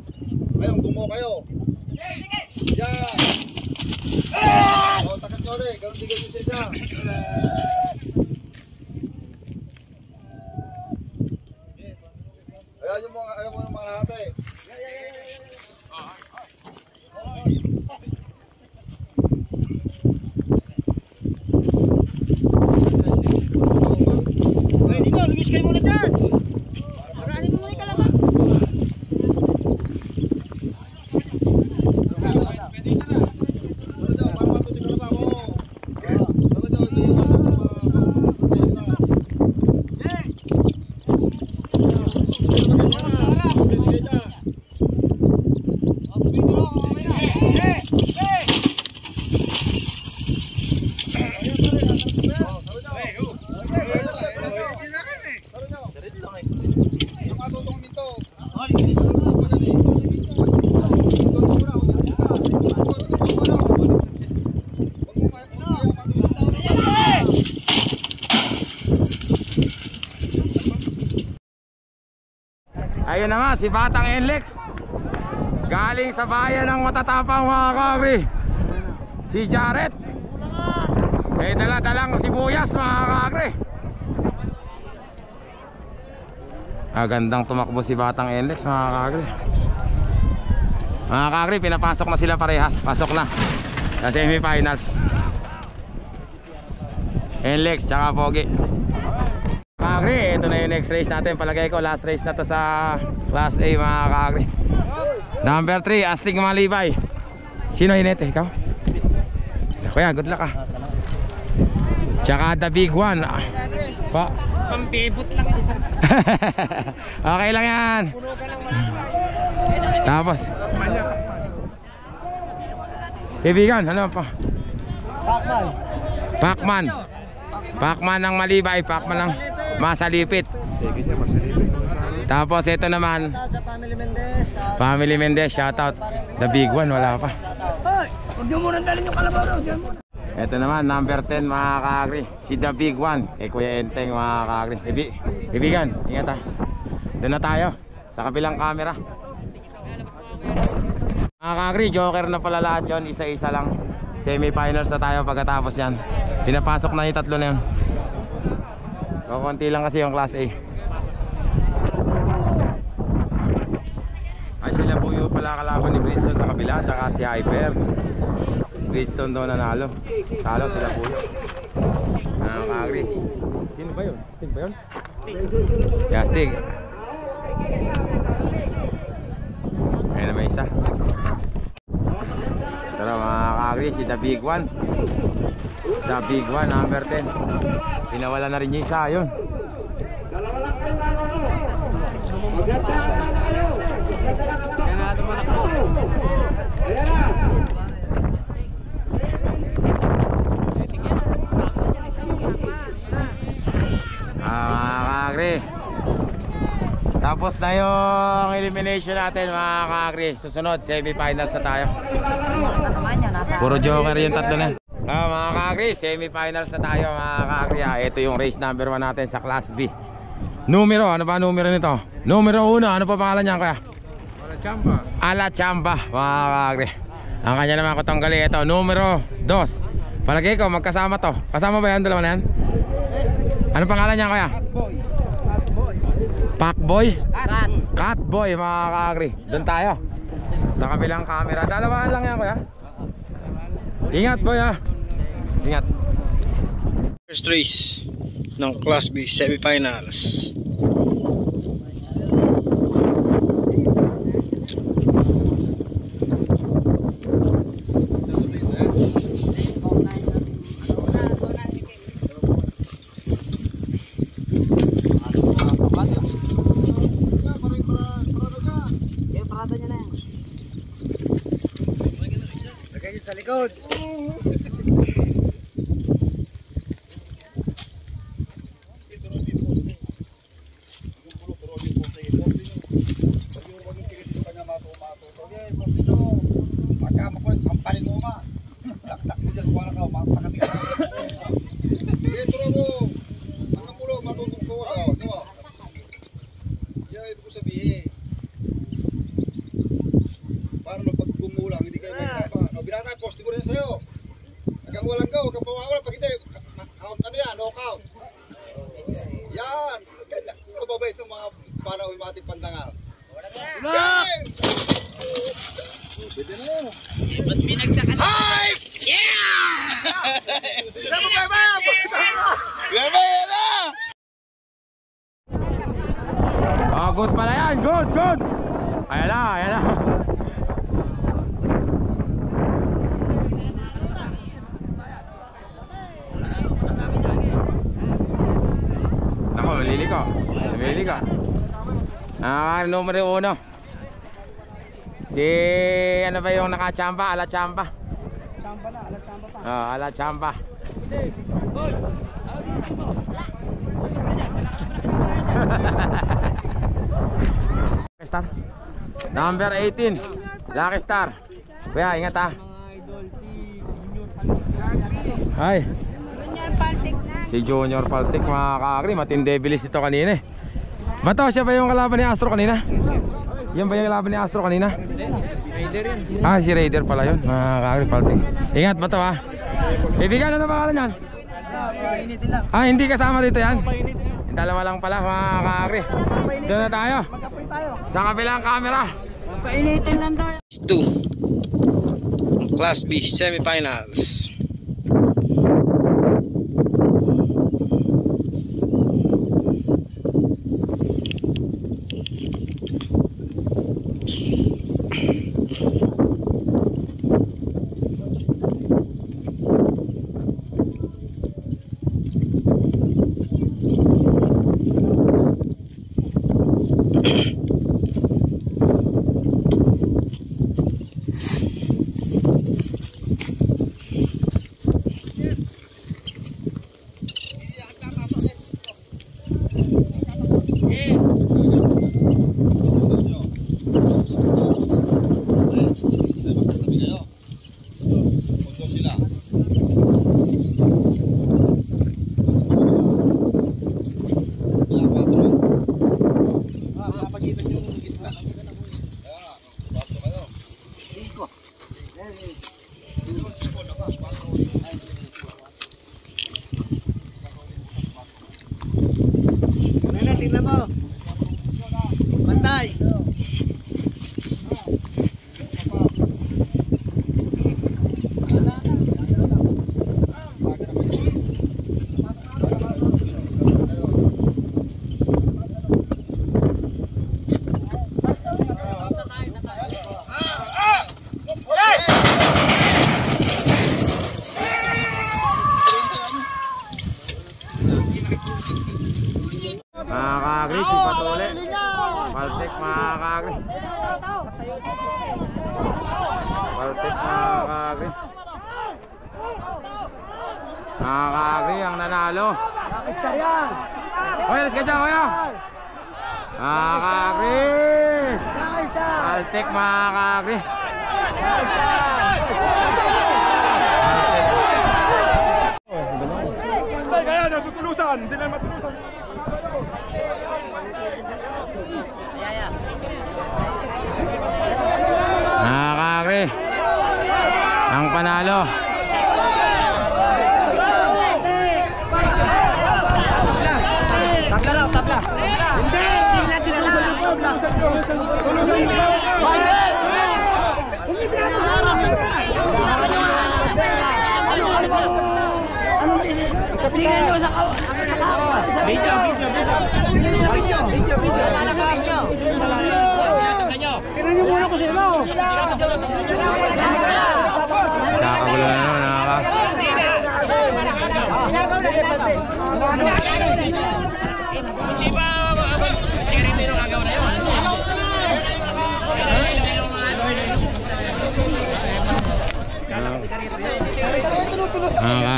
Ayun, gumo kayo. Yan. O, takat nyo ulit. Ganun tigil nyo sa isa. Ayaw mo ng mga lahati. Pwede mo, lugis kayo muna dyan. Marami mo muna yung Kalabaw. Para matuti Kalabaw. Ayun na nga, si Batang Enlex. Galing sa bayan ng matatapang mga kaagri. Si Jared. May dala-dalang sibuyas mga kaagri. Gandang tumakbo si Batang Enlex mga kaagri. Mga kaagri, pinapasok na sila parehas. Pasok na sa semifinals. Enlex tsaka Pogi. Kaagri, ito na yung next race natin. Palagay ko last race na to sa Class A mga kaagri. Number 3, Astig Malibay. Sino hinete? Ikaw? Kuya, good luck ah. Tsaka the big one. Pa? Pambibot lang. Okay lang yan. Tapos kaibigan, ano pa? Pacman. Pacman ng Malibay, Pacman ng Masalipit. Tapos ito naman Family Mendez, shoutout. The big one, wala pa. Huwag niyo muna dalhin yung kalabaw daw. Ito naman, number 10 mga kaagri. Si the big one, kay Kuya Enteng mga kaagri. Kaibigan, ingat ha. Doon na tayo, sa kabilang camera. Mga kaagri, joker na pala lahat yun. Isa-isa lang. Semi-finals na tayo pagkatapos yan. Pinapasok na yung tatlo na yun. Kukunti lang kasi yung Class A. Ay sila Buyo pala kalaban ni Bridgestone sa kabila. Tsaka si Hyper. Bridgestone daw nanalo. Talo sila Buyo. Mga kaagri. Sino ba yun? Stig ba yun? Yeah, Stig. Ayun na may isa. Tara mga kaagri, si the big one. The big one, number 10. Pinawala na rin yung isa, yun. Mga kaagri, tapos na yung elimination natin mga kaagri. Susunod, semi-finals na tayo. Puro joker yung tatlo na. Mga kaagri, semi-finals na tayo mga kaagri. Ito yung race number 1 natin sa Class B. Numero, ano ba numero nito? Numero 1, ano pa pangalan niyan kaya? Ala Chamba mga kaagri. Ang kanya naman ko tanggali. Ito, numero 2. Palagay ko, magkasama to. Kasama ba yan, dalawa na yan? Ano pangalan niya kaya? Pacboy? Catboy mga kaagri. Doon tayo sa kabilang camera. Dalawaan lang yan kuya. Ingat boy ha. Ingat. First race ng Class B semifinals. Sa likod. Sampalin mo ma. Laktak mo dyan sa parang ka. Makakatingin. Ito na mo. Hanggang pulo, matutong ko. Di ba? Yan ito ko sabihin. Para nung pag gumulang, hindi kayo mahirapan. O, binatay, poste mo rin sa'yo. Hanggang walang go, huwag kang pawawala. Pag hindi, ano yan, knockout. Yan. Mababait ng mga panahon yung ating pandangal. Yan! Pwede na. Ba't pinagsakan? Hi! Yeah! Saan mo ba ba? Bebe, yan na! Oh, good pala yan. Good, good. Ayan na, ayan na. Nako, lumili ko. Lumili ko. Numero 1. Si ano ba yung nakachamba? Ala chamba. Chamba na, ala chamba pa. Oh, ala chamba. Star. Number 18, Lucky Star. Kuya, ingat ha. Hi. Junior Paltic na. Si Junior Paltic mga ka-agri. Matindi bilis ito kanina eh. Bato, siya ba yung kalaban ni Astro kanina? Yan ba yung kalaban ni Astro kanina? Raider yan. Ah, si Raider pala yun mga ka-agri. Paltic. Ingat Bato ha. Ibigan, ano pangalan yan? Ah, hindi kasama dito yan. Yung dalawa lang pala mga ka-agri. Doon na tayo. Sa kabilang camera. Painitin lang tayo. 2 Class B Semifinals. Tingnan mo. Bantay. Mga ka-agri, si Patole. Paltic mga ka-agri. Paltic mga ka-agri. Mga ka-agri ang nanalo. Hoy, alis ka dyan, hoy! Mga ka-agri. Paltic mga ka-agri. Kaya natutulusan, hindi na matulusan. Mga ka-agri, ang panalo. Tabla lang, tabla. Hindi natin alam. Tingnan nyo sa video. Tingnan nyo muna ko sa ilo. Kakagulo na naman, Di ba? Cherry-tero agaw na yun.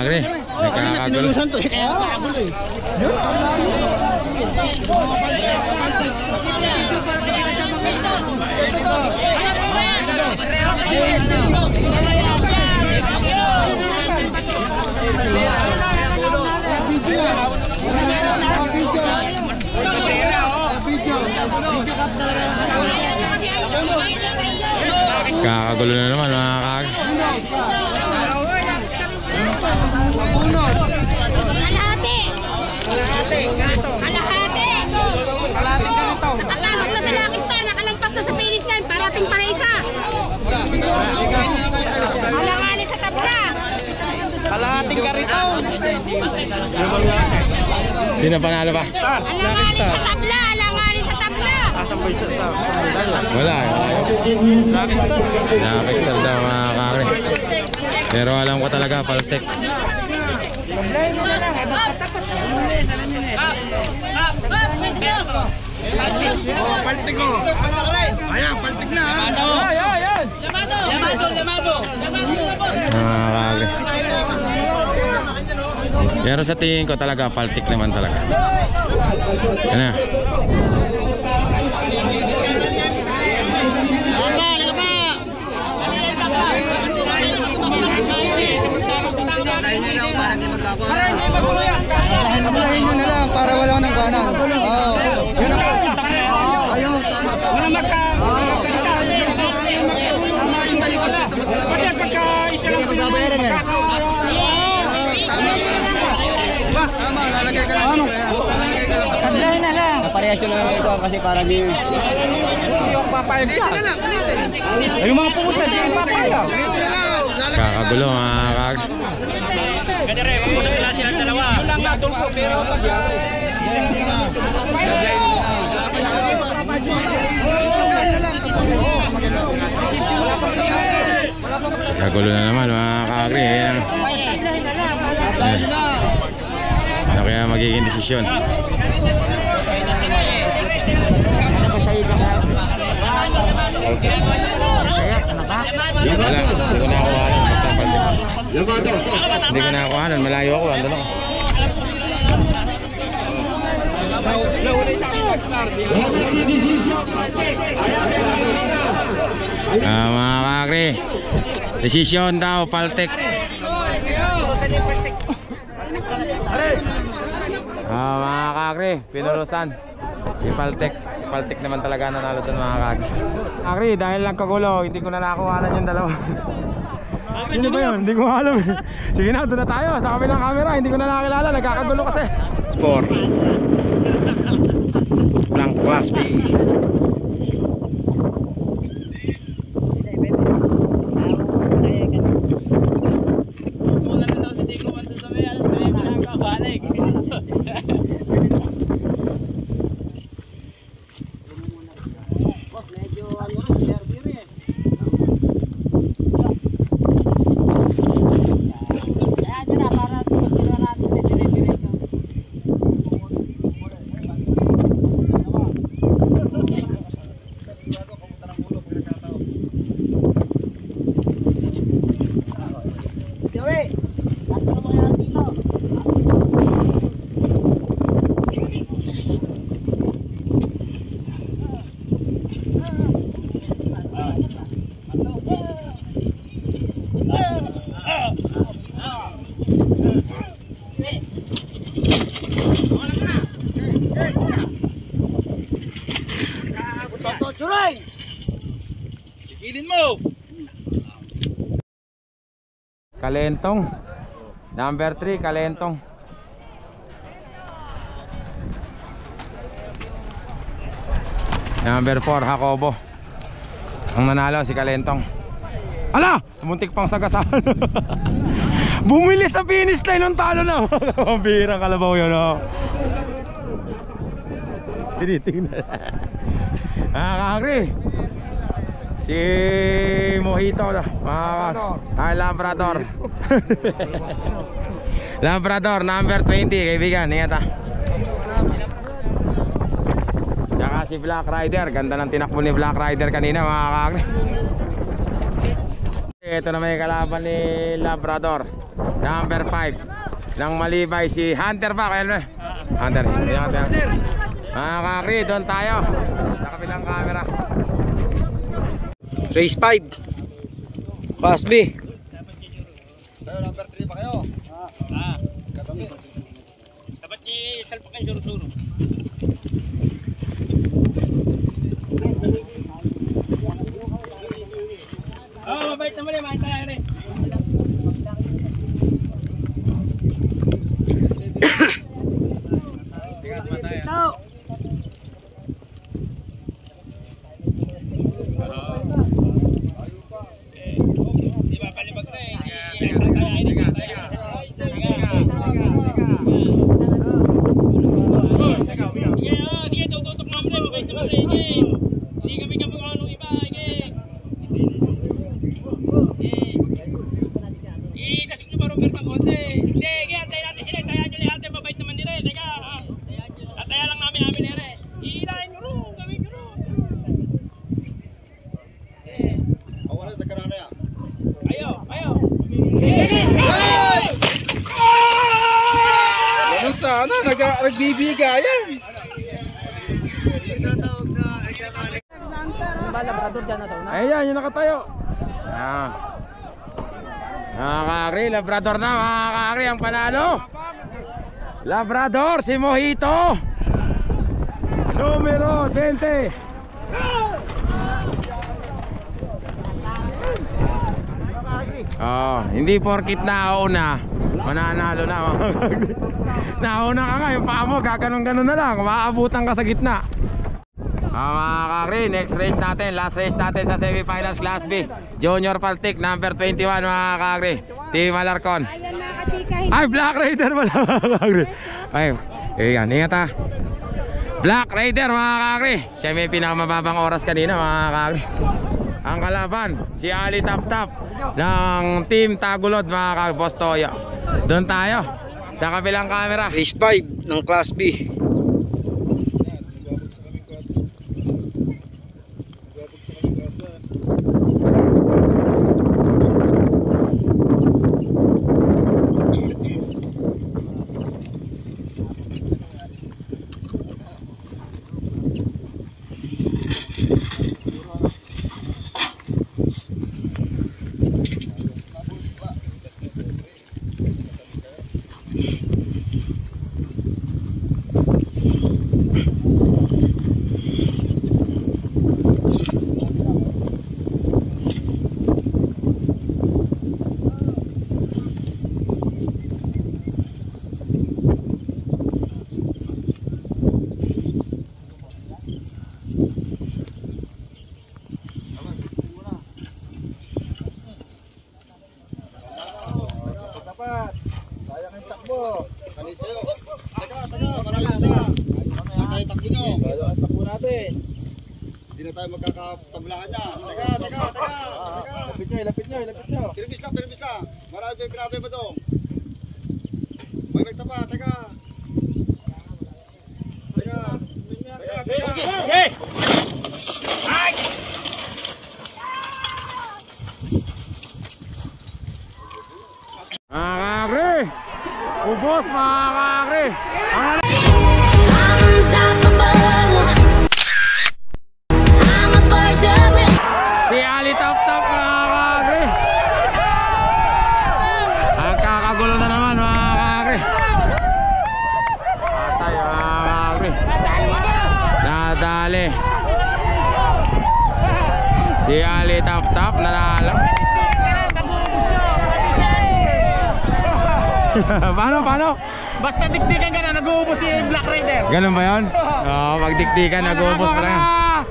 ka-agri, nagkakagulo. Kakagulo na naman mga ka-agri. Kalahati! Kalahati! Nakapasok na sa Lucky Star, nakalampas na sa finish line, parating para isa. Alangali sa tabla. Kalahating karito. Sino panalo ba? Alangali sa tabla, alangali sa tabla. Wala. Lucky Star daw mga ka-agri. Pero alam ko talaga Paltic. Paltik ko. Ayan, paltik na. Yamado. Ka-agri. Pero sa tingin ko talaga Paltic naman talaga. Ano? presyo na lang ito kasi parang di... Yung papayag ka. Ay, yung mga pusa, di yung papayag. Kakagulo mga kaagri. Ganda rin, kung sa klase ng dalawa. Yun lang nga tulpo, pero pag... Kagulo na naman mga kaagri. Ano kaya magiging desisyon? Wala, hindi ko nakuhanan. Basta paltik. Hindi ko nakuhanan, malayo ako. Andun ako. Mga kakri, desisyon daw, paltik. Mga kakri, pinulusan. Si Paltek naman talaga nanalo doon mga kakri. Kakri, dahil lang kagulo, hindi ko na nakuhanan yung dalawa. Sino ba yun? Hindi ko alam eh. Sige na, doon na tayo sa kabilang camera. Hindi ko na nakakilala, nagkakagulo kasi. Sport. Blank Class B. Sikilin mo! Kalentong. Number 3, Kalentong. Number 4, Jacobo. Ang nanalo si Kalentong. Ala! Muntik pang sagasaan. Bumili sa finish line ng talo na. Mabirang kalabaw yun, oh. Tinitingnan. Kakri. Si Mojito, Labrador. Labrador, number 20, kaibigan, ingat ah. Tsaka si Black Rider, ganda ng tinakbo ni Black Rider kanina mga kakri. Ito na may kalaban ni Labrador, number 5. Nang malibay si Hunter pa, kaya na Hunter, ingat yan. Mga kakri, doon tayo sa kabilang camera. Race 5. Class B. Tayo, number 3 pa kayo. Katabi. Dapat i-salpa kayo suro-suro. Mabait naman eh, makita tayo rin. Sana nagbibigayan. Ayan, yung nakatayo. Mga kakri, Labrador na mga kakri ang panalo. Labrador, si Mojito, numero 20. Hindi porkit na una mananalo na mga kagri. Nauna ka nga, yung paa mo gaganon-ganon na lang, maabutan ka sa gitna. Mga kagri, next race natin, last race natin sa semifinals Class B, Junior Paltic number 21 mga kagri, Team Alarcon. Ayan mga kachika. Ay, Black Raider wala mga kagri. Ay, ayan, ingat ha. Black Raider mga kagri, siya may pinakamababang oras kanina mga kagri. Ang kalaban, si Ali Tap Tap ng Team Tagulod mga kagri, Boss Toyo. Doon tayo, sa kabilang camera. Race 5 ng Class B. Kalis kayo. Teka, malayo siya. Nasa'yo takbo nyo. Takbo natin. Hindi na tayo magkakatablahan niya. Teka. Lapit nyo. Pirmis lang. Marami pa yung grabe ba doon? Pag nagtapa, teka. Okay! Ay! Mga kagri, ubos mga kagri. Si Ali Tap Tap mga kagri. Ang kakagulo na naman mga kagri. Patay mga kagri. Nadali. Si Ali Tap Tap nanalo. Paano? Basta dikdikan ka na, nag-uubos si Black Raider. Ganun ba yun? Oo, pag dikdikan, nag-uubos pa lang.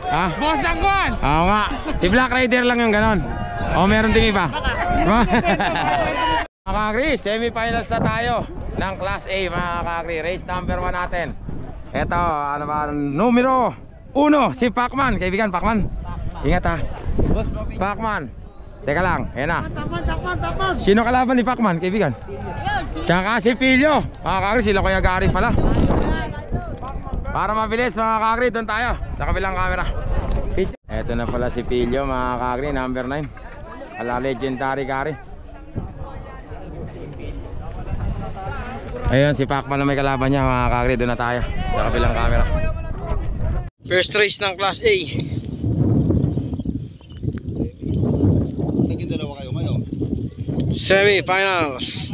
Ha? Boss ng kuhan! Oo nga. Si Black Raider lang yung ganon. O meron ding iba. Mga kagri, semifinals na tayo ng Class A mga kagri. Race number 1 natin. Ito, ano ba? Numero 1, si Pacman. Kaibigan, Pacman. Ingat ha. Pacman. Teka lang, ayan na. Sino kalaban ni Pacman, kaibigan? Tsaka si Pilyo. Mga kagri, sila Kuya Gary pala. Para mabilis mga kagri, doon tayo sa kabilang camera. Eto na pala si Pilyo mga kagri, number 9. Ala legendary Gary. Ayun si Pacman na may kalaban niya mga kagri, doon na tayo sa kabilang camera. First race ng Class A. Naging dalawa kayo ngayon. Semi-finals.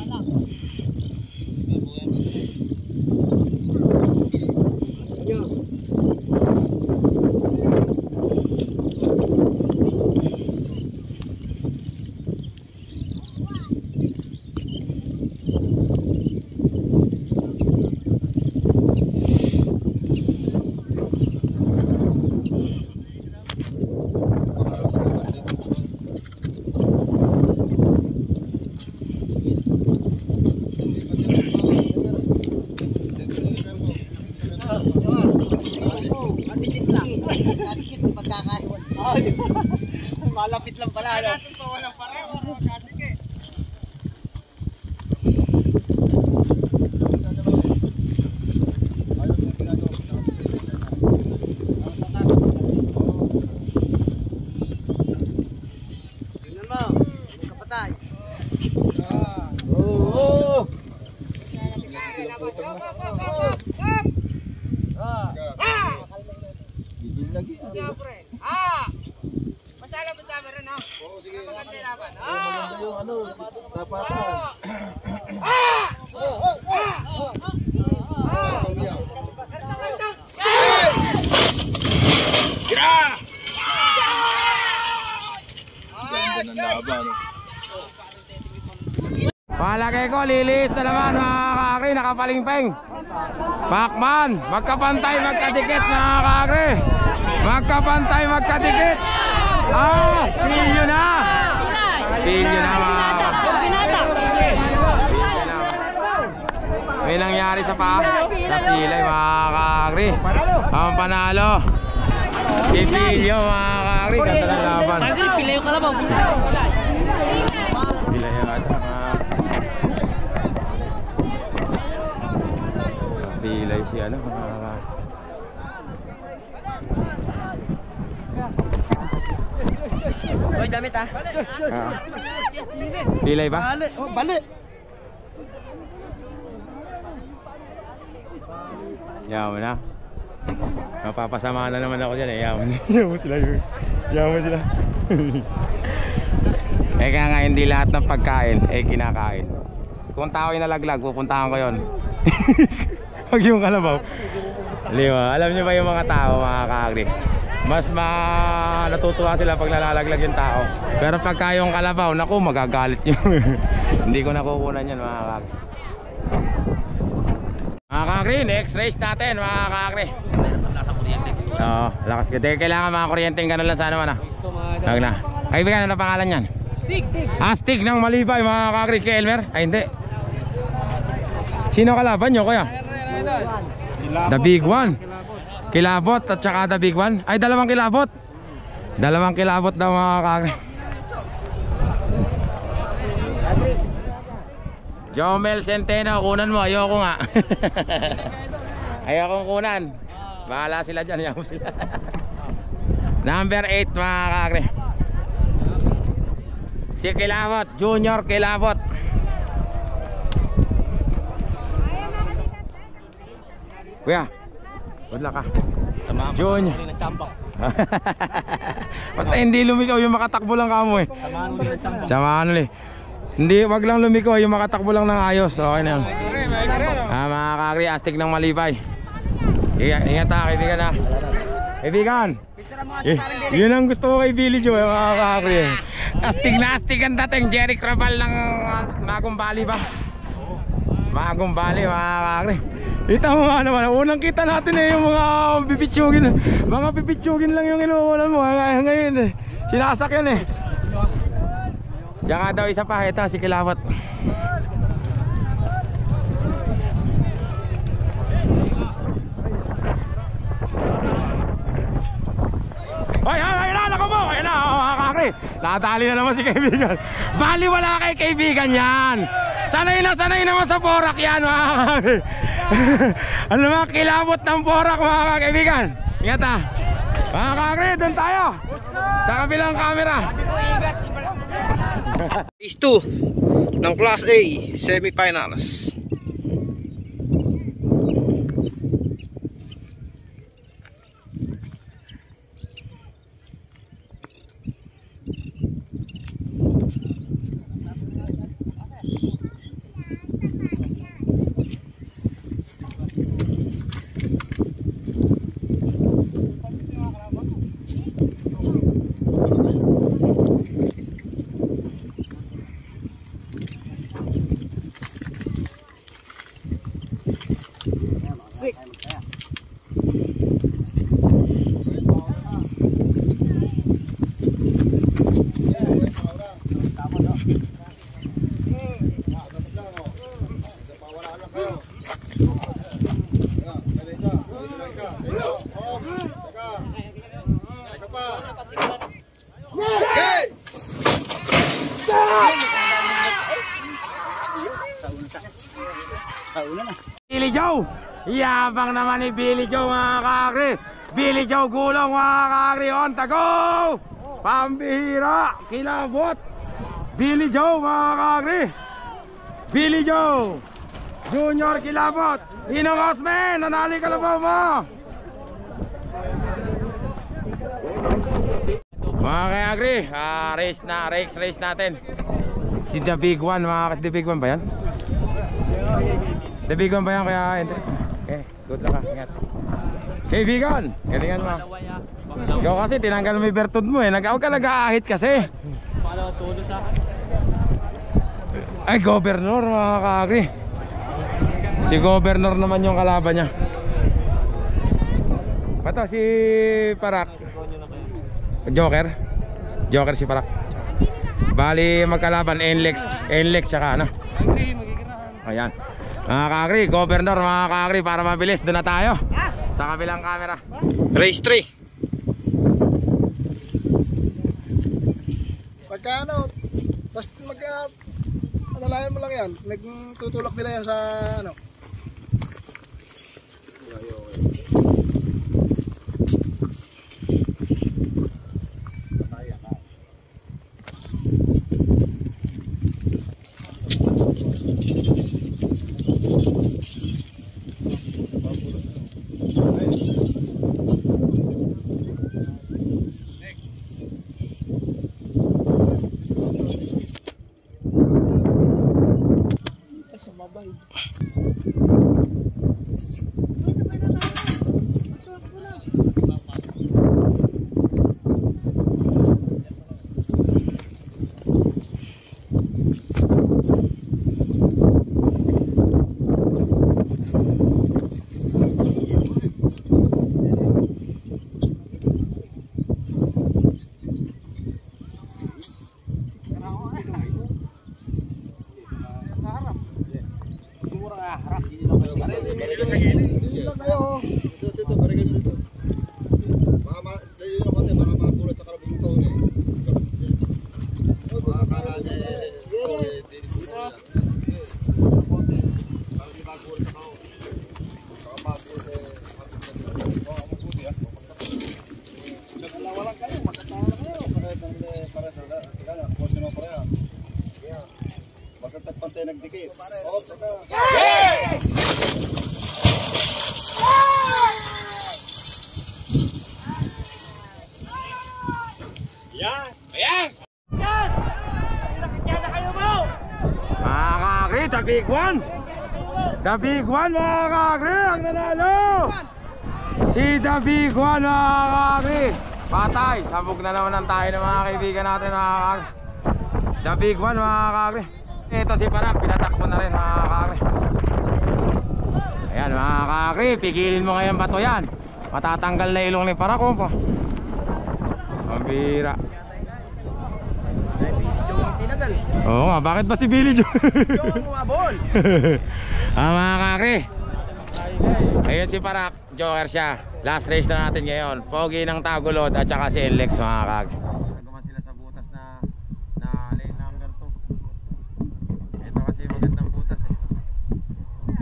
Malapit lang pala. Palagay ko, lilis na naman mga kakri, nakapalingpeng. Pacman, magkapantay, magkadikit mga kakri. Magkapantay, magkadikit. Pilyo na. Pilyo na mga kakri. May nangyari sa paa. Napilay mga kakri. Ang panalo. Si Pilyo mga kakri, ganda ng laban. Pilay yung kalabaw. Pilay yung ata. Pilay si ano mga kakri. Hoy, damit ah. Pilay ba? Balik. Yaman na. Mapapasama na naman ako dyan eh. Yaman sila yun. Yaman sila. Eh kaya nga hindi lahat ng pagkain eh kinakain. Kung tao ay nalaglag, pupuntahan ko yun. Pag yung kalabaw. Lima, alam nyo ba yung mga tao mga kakri? Mas natutuwa sila pag nalalaglag yung tao. Pero pagka yung kalabaw, naku magagalit yun. Hindi ko nakukunan yan mga kakri. Mga kakri, next race natin mga kakri. Oo, lakas ka. Kailangan mga kuryenteng ganun lang sana man ah. Huwag na. Kaibigan, ano pangalan yan? Stick. Stick ng Malibay mga kakri. Kay Elmer? Ay hindi. Sino kalaban nyo kuya? The Big One. Kilabot at saka The Big One. Ay dalawang kilabot. Dalawang kilabot daw mga kakri. Jomel Centeno, kunan mo, ayoko nga. Ayokong kunan. Bahala sila dyan, ayaw sila. Number 8 mga kakri. Si Kilabot, Junior Kilabot. Kuya, good luck ka. Junior. Basta hindi lumikaw yung makatakbo lang kamo eh. Samahan ulit. Hindi, wag lang lumiko, yung makatakbo lang ng ayos. Okay na yun. Mga kakri, astig ng Malibay. Ingat ha, kaibigan ha. Kaibigan, yun ang gusto ko kay Billy Joe, mga kakri. Astig na astig ang dating Jerry Crabal ng Magong Valley ba? Magong Valley mga kakri. Kita mo nga naman, unang kita natin eh yung mga pipitsugin. Mga pipitsugin lang yung inuunan mo ngayon eh. Sinasakyan eh. Diyan nga daw isa pa, ito si Kilabot. Ay na, nako mo, ayun na, mga kakri. Nakatali na naman si kaibigan. Bali wala kay kaibigan yan. Sanay naman sa porak yan mga kakri. Ano mga Kilabot ng porak mga kaibigan. Ingat ha. Mga kakri, doon tayo. Sa kabilang camera. Race 2 ng Class A semifinals. Billy Joe, yabang naman ni Billy Joe mga kakri. Billy Joe gulong mga kakri, on the go! Pambihira, Kilabot. Billy Joe mga kakri. Billy Joe, Junior Kilabot. Inong Osman, nanali ka na ba mo? Mga kakri, race natin. Si The Big One, The Big One ba yan? The Big One ba yan kaya hindi? Okay, good luck ha, ingat. Kaibigan, galingan mo. Ikaw kasi tinanggal mo yung bertud mo eh. Huwag ka nag-aahit kasi. Ay, Governor mga kaagri. Si Governor naman yung kalaban niya. Ito si Parak. Joker. Joker si Parak. Bali magkalaban Enlex tsaka ano. Ayan. Mga kaagri, Governor mga kaagri, para mabilis doon na tayo. Sa kabilang camera. Race 3. Pagka ano, basta alalayan mo lang yan. Nagtutulak nila yan sa ano. Nagdikit. Oh, saka. Mga kaagri, the big one. The big one mga kaagri, ang nanalo. Si the big one mga kaagri. Patay, sabog na naman ang tayo ng mga kaibigan natin mga kaagri. The big one mga kaagri. Ito si Parak, pinatakbo na rin mga kaagri. Ayan mga kaagri, pigilin mo ngayon bato yan. Matatanggal na ilong ni Parak oh pa. Mabira. Oo nga, bakit ba si Billy Joe? Mga kaagri. Ayun si Parak, Joker siya. Last race na natin ngayon. Pogi ng Tagulod at saka si Enlex mga kaagri. Nagawa sila sa butas na lane number 2. Ito kasi magandang butas eh.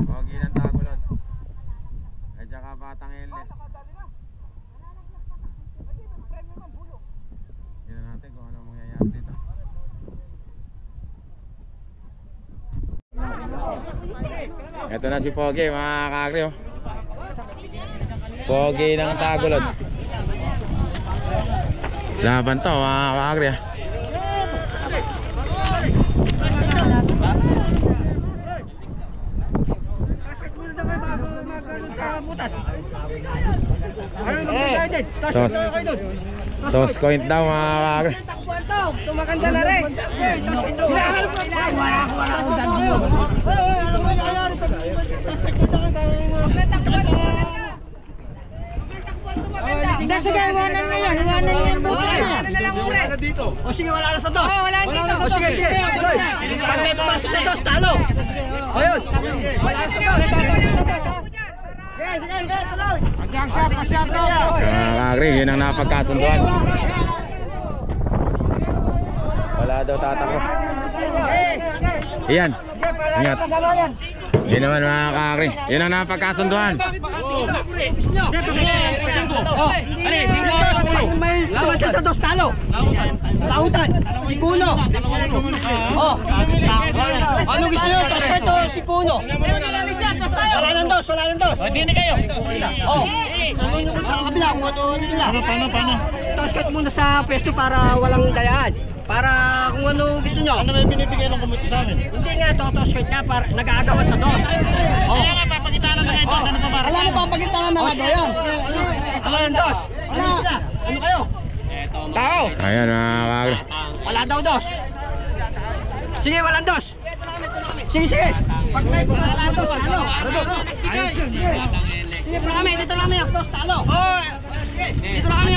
Pogi ng Tagulod at saka batang Enlex. Tignan natin kung ano mangyayari dito. Ito na si Pogi mga kaagri oh. Pogi ng Tagulod. Laban to mga kaagri ah. Toss coin daw mga kaagri. Tumaganda na rin. Hindi, sige, iwanan mo yan. Iwanan mo yung buto niya. O sige, wala na sa dos. Oo, wala dito. O sige, sige. Pag may pumasok sa dos, talo. O yun. O, sige, tuloy. Hanggang siya, pasyat to. Kaagri, yun ang napagkasunduan. Wala daw tatakbo. Iyan. Ingat. Yun naman mga kaagri. Yun ang napagkasunduan. May pumasok sa dos, talo. Lautan, si Kuno. Oh. Ano gusto nyo? Ito, si Kuno. Wala ng dos, wala ng dos. Hindi na kayo. Oh. Sa kabila, kung ano nila. Paano? Tosket muna sa pwesto para walang dayaan. Para kung ano gusto nyo. Ano may binibigay ng komite sa amin? Hindi nga, tosket nga para nag-aagawa sa dos. Oh. Kaya nga, papagitanan na kayo dos. Ano pa para? Wala na papagitanan na nga yan. Wala ng dos. Wala. Ano kayo? Tao. Ayan mga kaagri. Wala daw dos. Sige, walang dos. Sige, sige. Pag may pangalan to, talo. Sige, dito kami, dito kami. Dos, talo. Dito kami.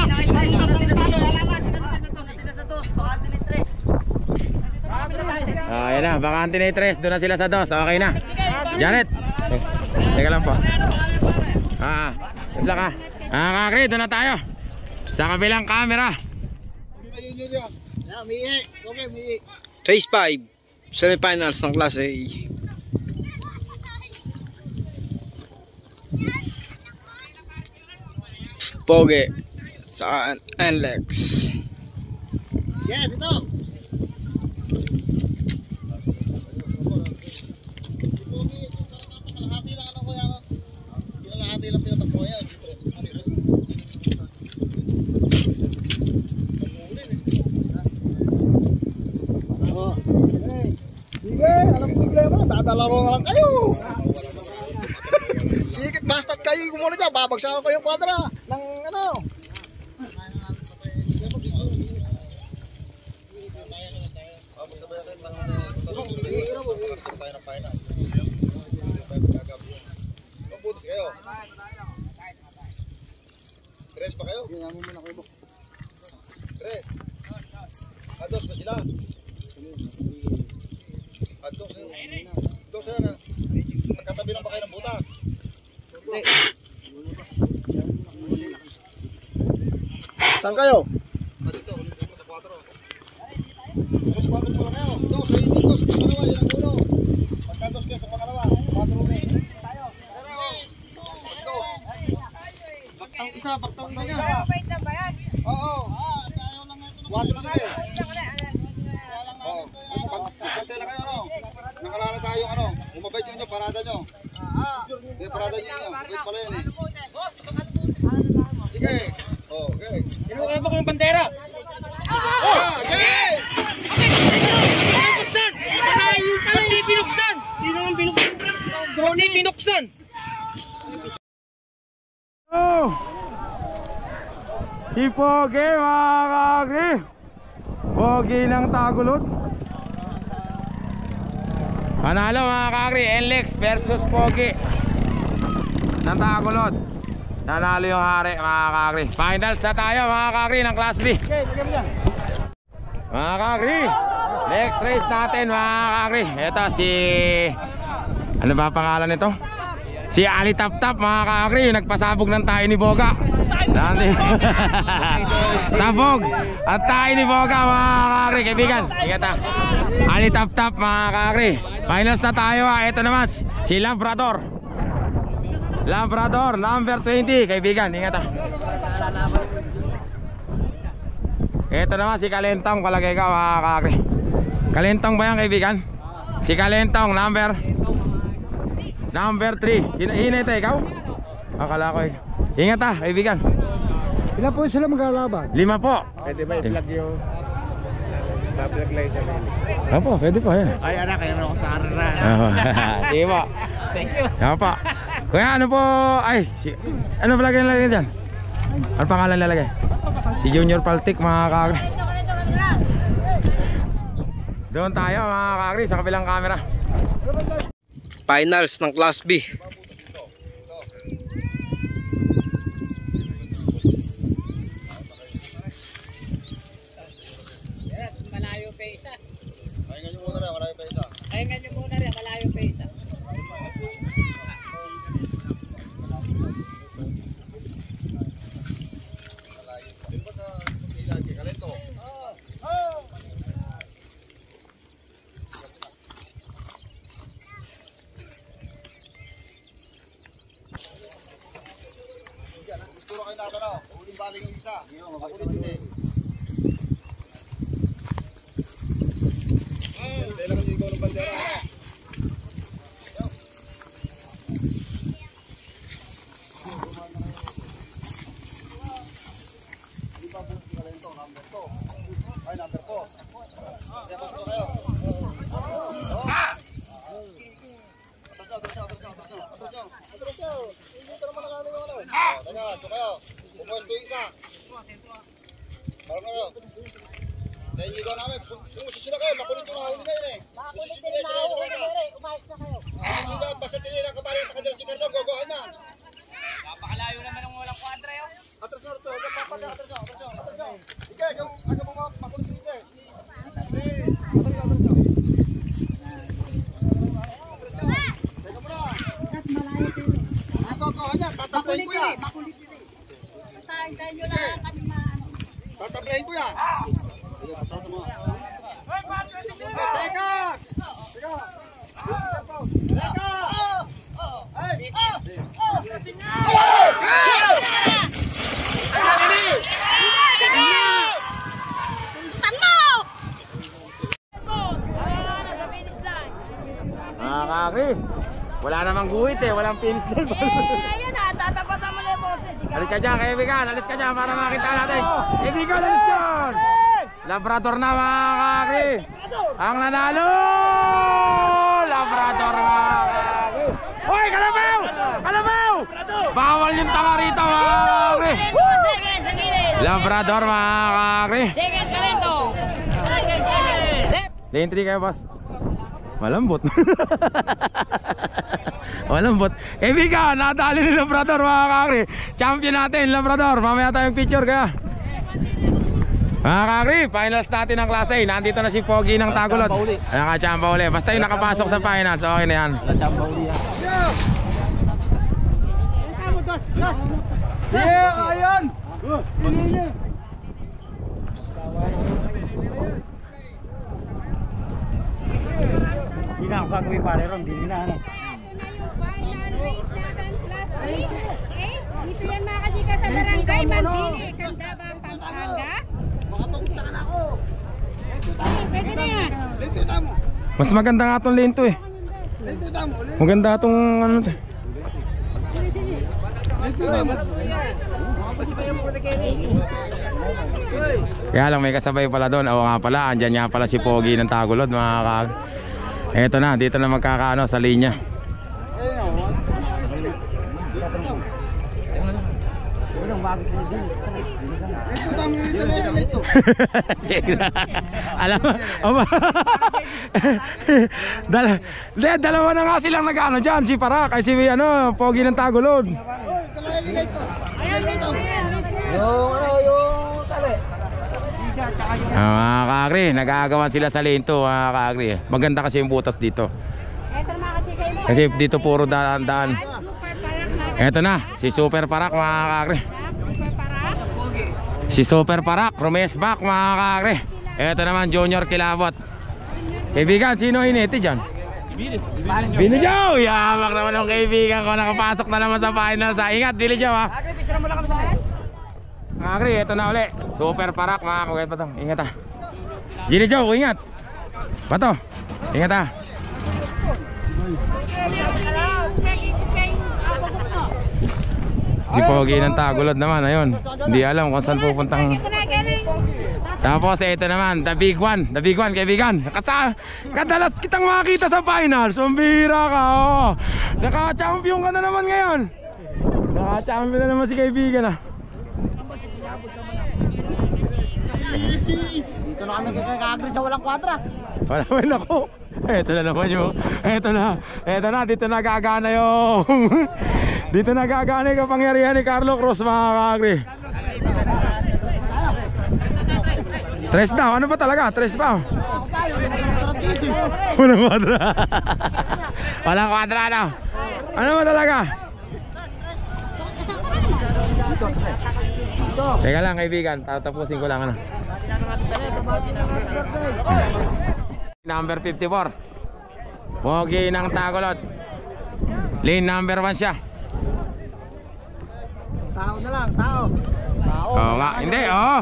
Ayan na, bakante na yung 3. Doon na sila sa 2. Okay na. Janet. Teka lang po. Good luck Kakri, doon na tayo. Sa kabilang camera. Race 5. Semifinals ng Class A. Poge sa NLEX. Yeah, dito. Sige, alam ko problema na, dadalawa nga lang kayo. Sige, basta't kayo kumuna dyan, babagsakan ko yung kwadra ng ano. Mabutis kayo. Tres pa kayo? Tres. Ados ba sila? Dos na. Magkatabi lang ba kayo ng buta? Saan kayo? Dito, sa 4. Dos, 4 pa kayo. Dos, sa inyo, dos. Sa pangalawa, yun ang uno. Pagka dos kayo sa pangalawa, 4 ulit. Let's go. Baktang isa. Oo. 4 sige. Pagkante na kayo, ano? Nakalala tayo, ano? Umabait nyo, parada nyo. Hindi, parada nyo nyo. Umabait pala yan, eh. Sige. Okay. Sino kayo ba kong bandera? Sige! Binuksan! Yung pala hindi binuksan! Hindi naman binuksan! Hindi binuksan! Si Pogi, mga kakri. Pogi ng Tagulod. Panalo mga kakri, NLEX versus Pogi ng Tagulod. Nanalo yung hari mga kakri. Finals na tayo mga kakri ng Class B. Mga kakri, next race natin mga kakri. Ito si, ano ba pangalan nito? Si Ali Tap Tap mga kakri, nagpasabog ng tayo ni Boga. Sabog at tayo ni Boga mga kakri. Kaibigan, ingat ha. Ali Tap Tap mga kakri. Finals na tayo ha. Ito naman si Labrador. Labrador number 20. Kaibigan, ingat ha. Ito naman si Kalentong. Palagay ka mga kakri. Kalentong ba yan kaibigan? Si Kalentong number 3. Hinay ikaw? Akala ko eh. Ingat ha kaibigan. Ilan po sila maglalaban? 5 po. Pwede ba i-vlog yung vlog later? Opo, pwede po yan. Ay anak, kaya ako sa arara. Sige po. Thank you. Opo. Kuya ano po? Ay, ano vlog yung lalagay dyan? Ano pangalan lalagay? Si Junior Paltik mga kakri. Doon tayo mga kakri sa kabilang camera. Finals ng Class B. Malayo pa isa. Pahingan nyo muna rin, malayo pa isa. Pahingan nyo muna rin, malayo pa isa. Yun ba sa ilagi? Kalento? Turo kayo natin o. Uling baling yung isa. Ulit hindi. Dahil kasi ikaw ng bandera. Di ba po si Kalento? Number 2. Ay, number 4. Kaya ba ito kayo? Atras nyo. Dito naman ang aming ano. Teka, ito kayo. Pumuwesto yung isa. Parang kayo. Naingigaw namin. Kung susuna kayo, makulit yung hahuli ngayon eh. Susunod na sila. Umayos na kayo. Susunod, basta tinira ka pala yung takadiretsi ka doon, gogohan na. Napakalayo naman ng walang kwadra yun. Atras na ito, papatay, atras nyo. Ika, aga mo makulit yung isa eh. Teka muna. Gogohan na, tataplayin ko yan. Tataplayin ko yan. Atras mo. Teka! Ay! Mga kakri, wala namang guhit eh, walang finish line. Ayun na, tatapatan mo na yung boses. Alis ka dyan, kaibigan, alis ka dyan para makita natin. Kaibigan, alis dyan! Labrador na mga kakri! Ang nanalo! Labrador mga kakri! Hoy, kalabaw! Kalabaw! Bawal yung tanga rito mga kakri! Second, sa gilid. Labrador mga kakri! Second ka rin to. Lane 3 kayo, boss. Malambot. Malambot. Kaibigan, nadali ni Labrador mga kakri. Champion natin, Labrador. Mamaya tayong picture kaya. Mga kakri, finals natin ng klase. Nandito na si Pogi ng Tagulod. Nakachamba uli. Basta yung nakapasok sa finals, okay na yan. Nachamba uli yan. Yeah, ayan! Hindi na ako gagawin pare ron, hindi na ano. Dito yan mga kasika sa barangay Mandili, Candaba, Pampanga. Pwede na yan. Mas maganda nga itong lane to eh. Maganda itong ano to. Kaya lang may kasabay pala doon. Oo nga pala, andyan nga pala si Pogi ng Tagulod mga kag. Eto na, dito na magkakaano sa linya. Alam mo, dalawa na nga silang nag-ano dyan, si Parak ay si ano, Pogi ng Tagulod. Mga kakri, nag-aagawan sila sa lane 2 mga kakri. Maganda kasi yung butas dito. Ito na mga kasika yung Kasi dito puro daan-daan. Super Parak na. Eto na, si Super Parak mga kakri. Super Parak. Si Super Parak, Romesbak mga kakri. Eto naman Junior Kilabot. Kaibigan, sino initi dyan? Bini Joe! Yamak naman ang kaibigan ko. Nakapasok na naman sa final sa ingat, Bini Joe ha. Kakri, eto na uli. Super Parak mga kakri. Pato, ingat ha. Bini Joe, ingat. Pato, ingat ha. Si Pogi ng Tagulod naman, ayun. Hindi alam kung saan pupuntang. Tapos ito naman, the big one kaibigan. Kadalas kitang makita sa finals. Umbira ka, oh. Naka-champion ka na naman ngayon. Naka-champion na naman si kaibigan ah. Dito na kami kagagri sa walang kwadra. Wala man ako. Ito na naman yung, ito na, dito na gagana yung dito na gagana yung kapangyarihan ni Carlo Cruz mga kakri. Tres daw, ano ba talaga? Tres ba? Walang kwadra. Walang kwadra daw. Ano ba talaga? Teka lang kaibigan, tatapusin ko lang ano. Number 54 Pogi ng Tagulod. Lane number 1 siya. Tao na lang, tao. Oo nga, hindi, oo.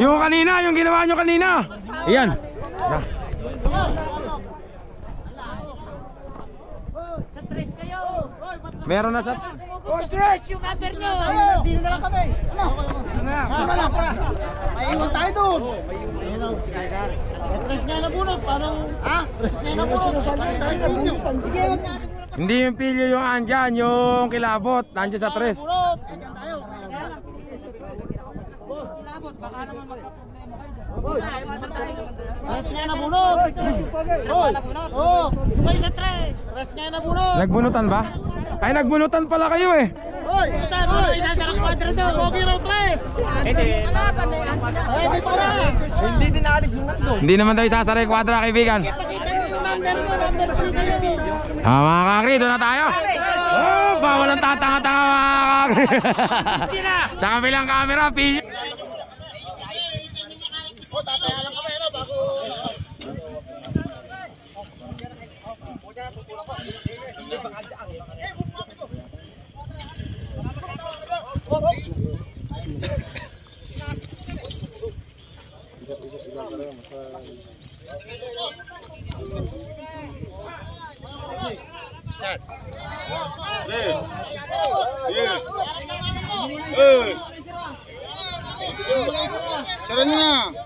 Yung kanina, yung ginawa nyo kanina. Iyan. Meron na sa... Oh, stress! Yung number nyo! Dito na lang kami! Ano? Ano na lang? Maiwan tayo doon! Stress nga na bunot, parang... Ha? Stress nga na bunot! Sige, wag na! Hindi yung pilyo yung andyan, yung kilabot. Nandiyan sa tres. Nagbunutan ba? Ay, nagbunutan pala kayo eh. Hindi naman tayo sasaray kwadra, kaibigan. Mga kakri, doon na tayo. Oh, bawal ang tatanga-tanga mga kakri. Sa kabilang camera, Sarang nyo na.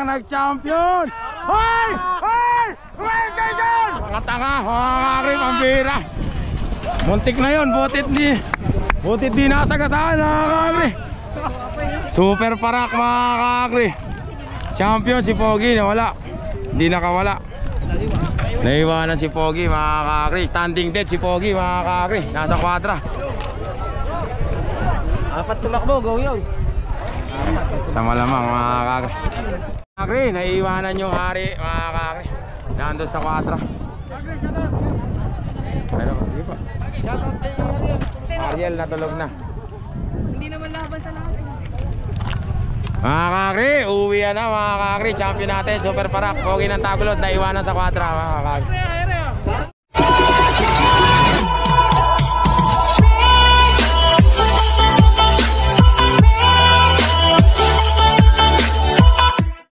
ang nag-champion! Hoy! Hoy! Hoy! Jason! Mga tanga, mga kakri, pambira. Muntik na yun, butit di nasagasaan, mga kakri. Super parak, mga kakri. Champion si Pogi, nawala. Hindi nakawala. Naiwanan si Pogi, mga kakri. Standing dead si Pogi, mga kakri. Nasa kwadra. Apat tumakbo, go yun. Sa malamang, mga kakri. Kakri, naiwanan yung hari, mga kakri. Nandun sa kwadra. Pero, sige pa. Ariel natulog na. Hindi naman laban sa lahat. Mga kakri, uwi na mga kakri. Champion natin, super parak. Pogi ng Tagulod, naiwanan sa kwadra, mga kakri.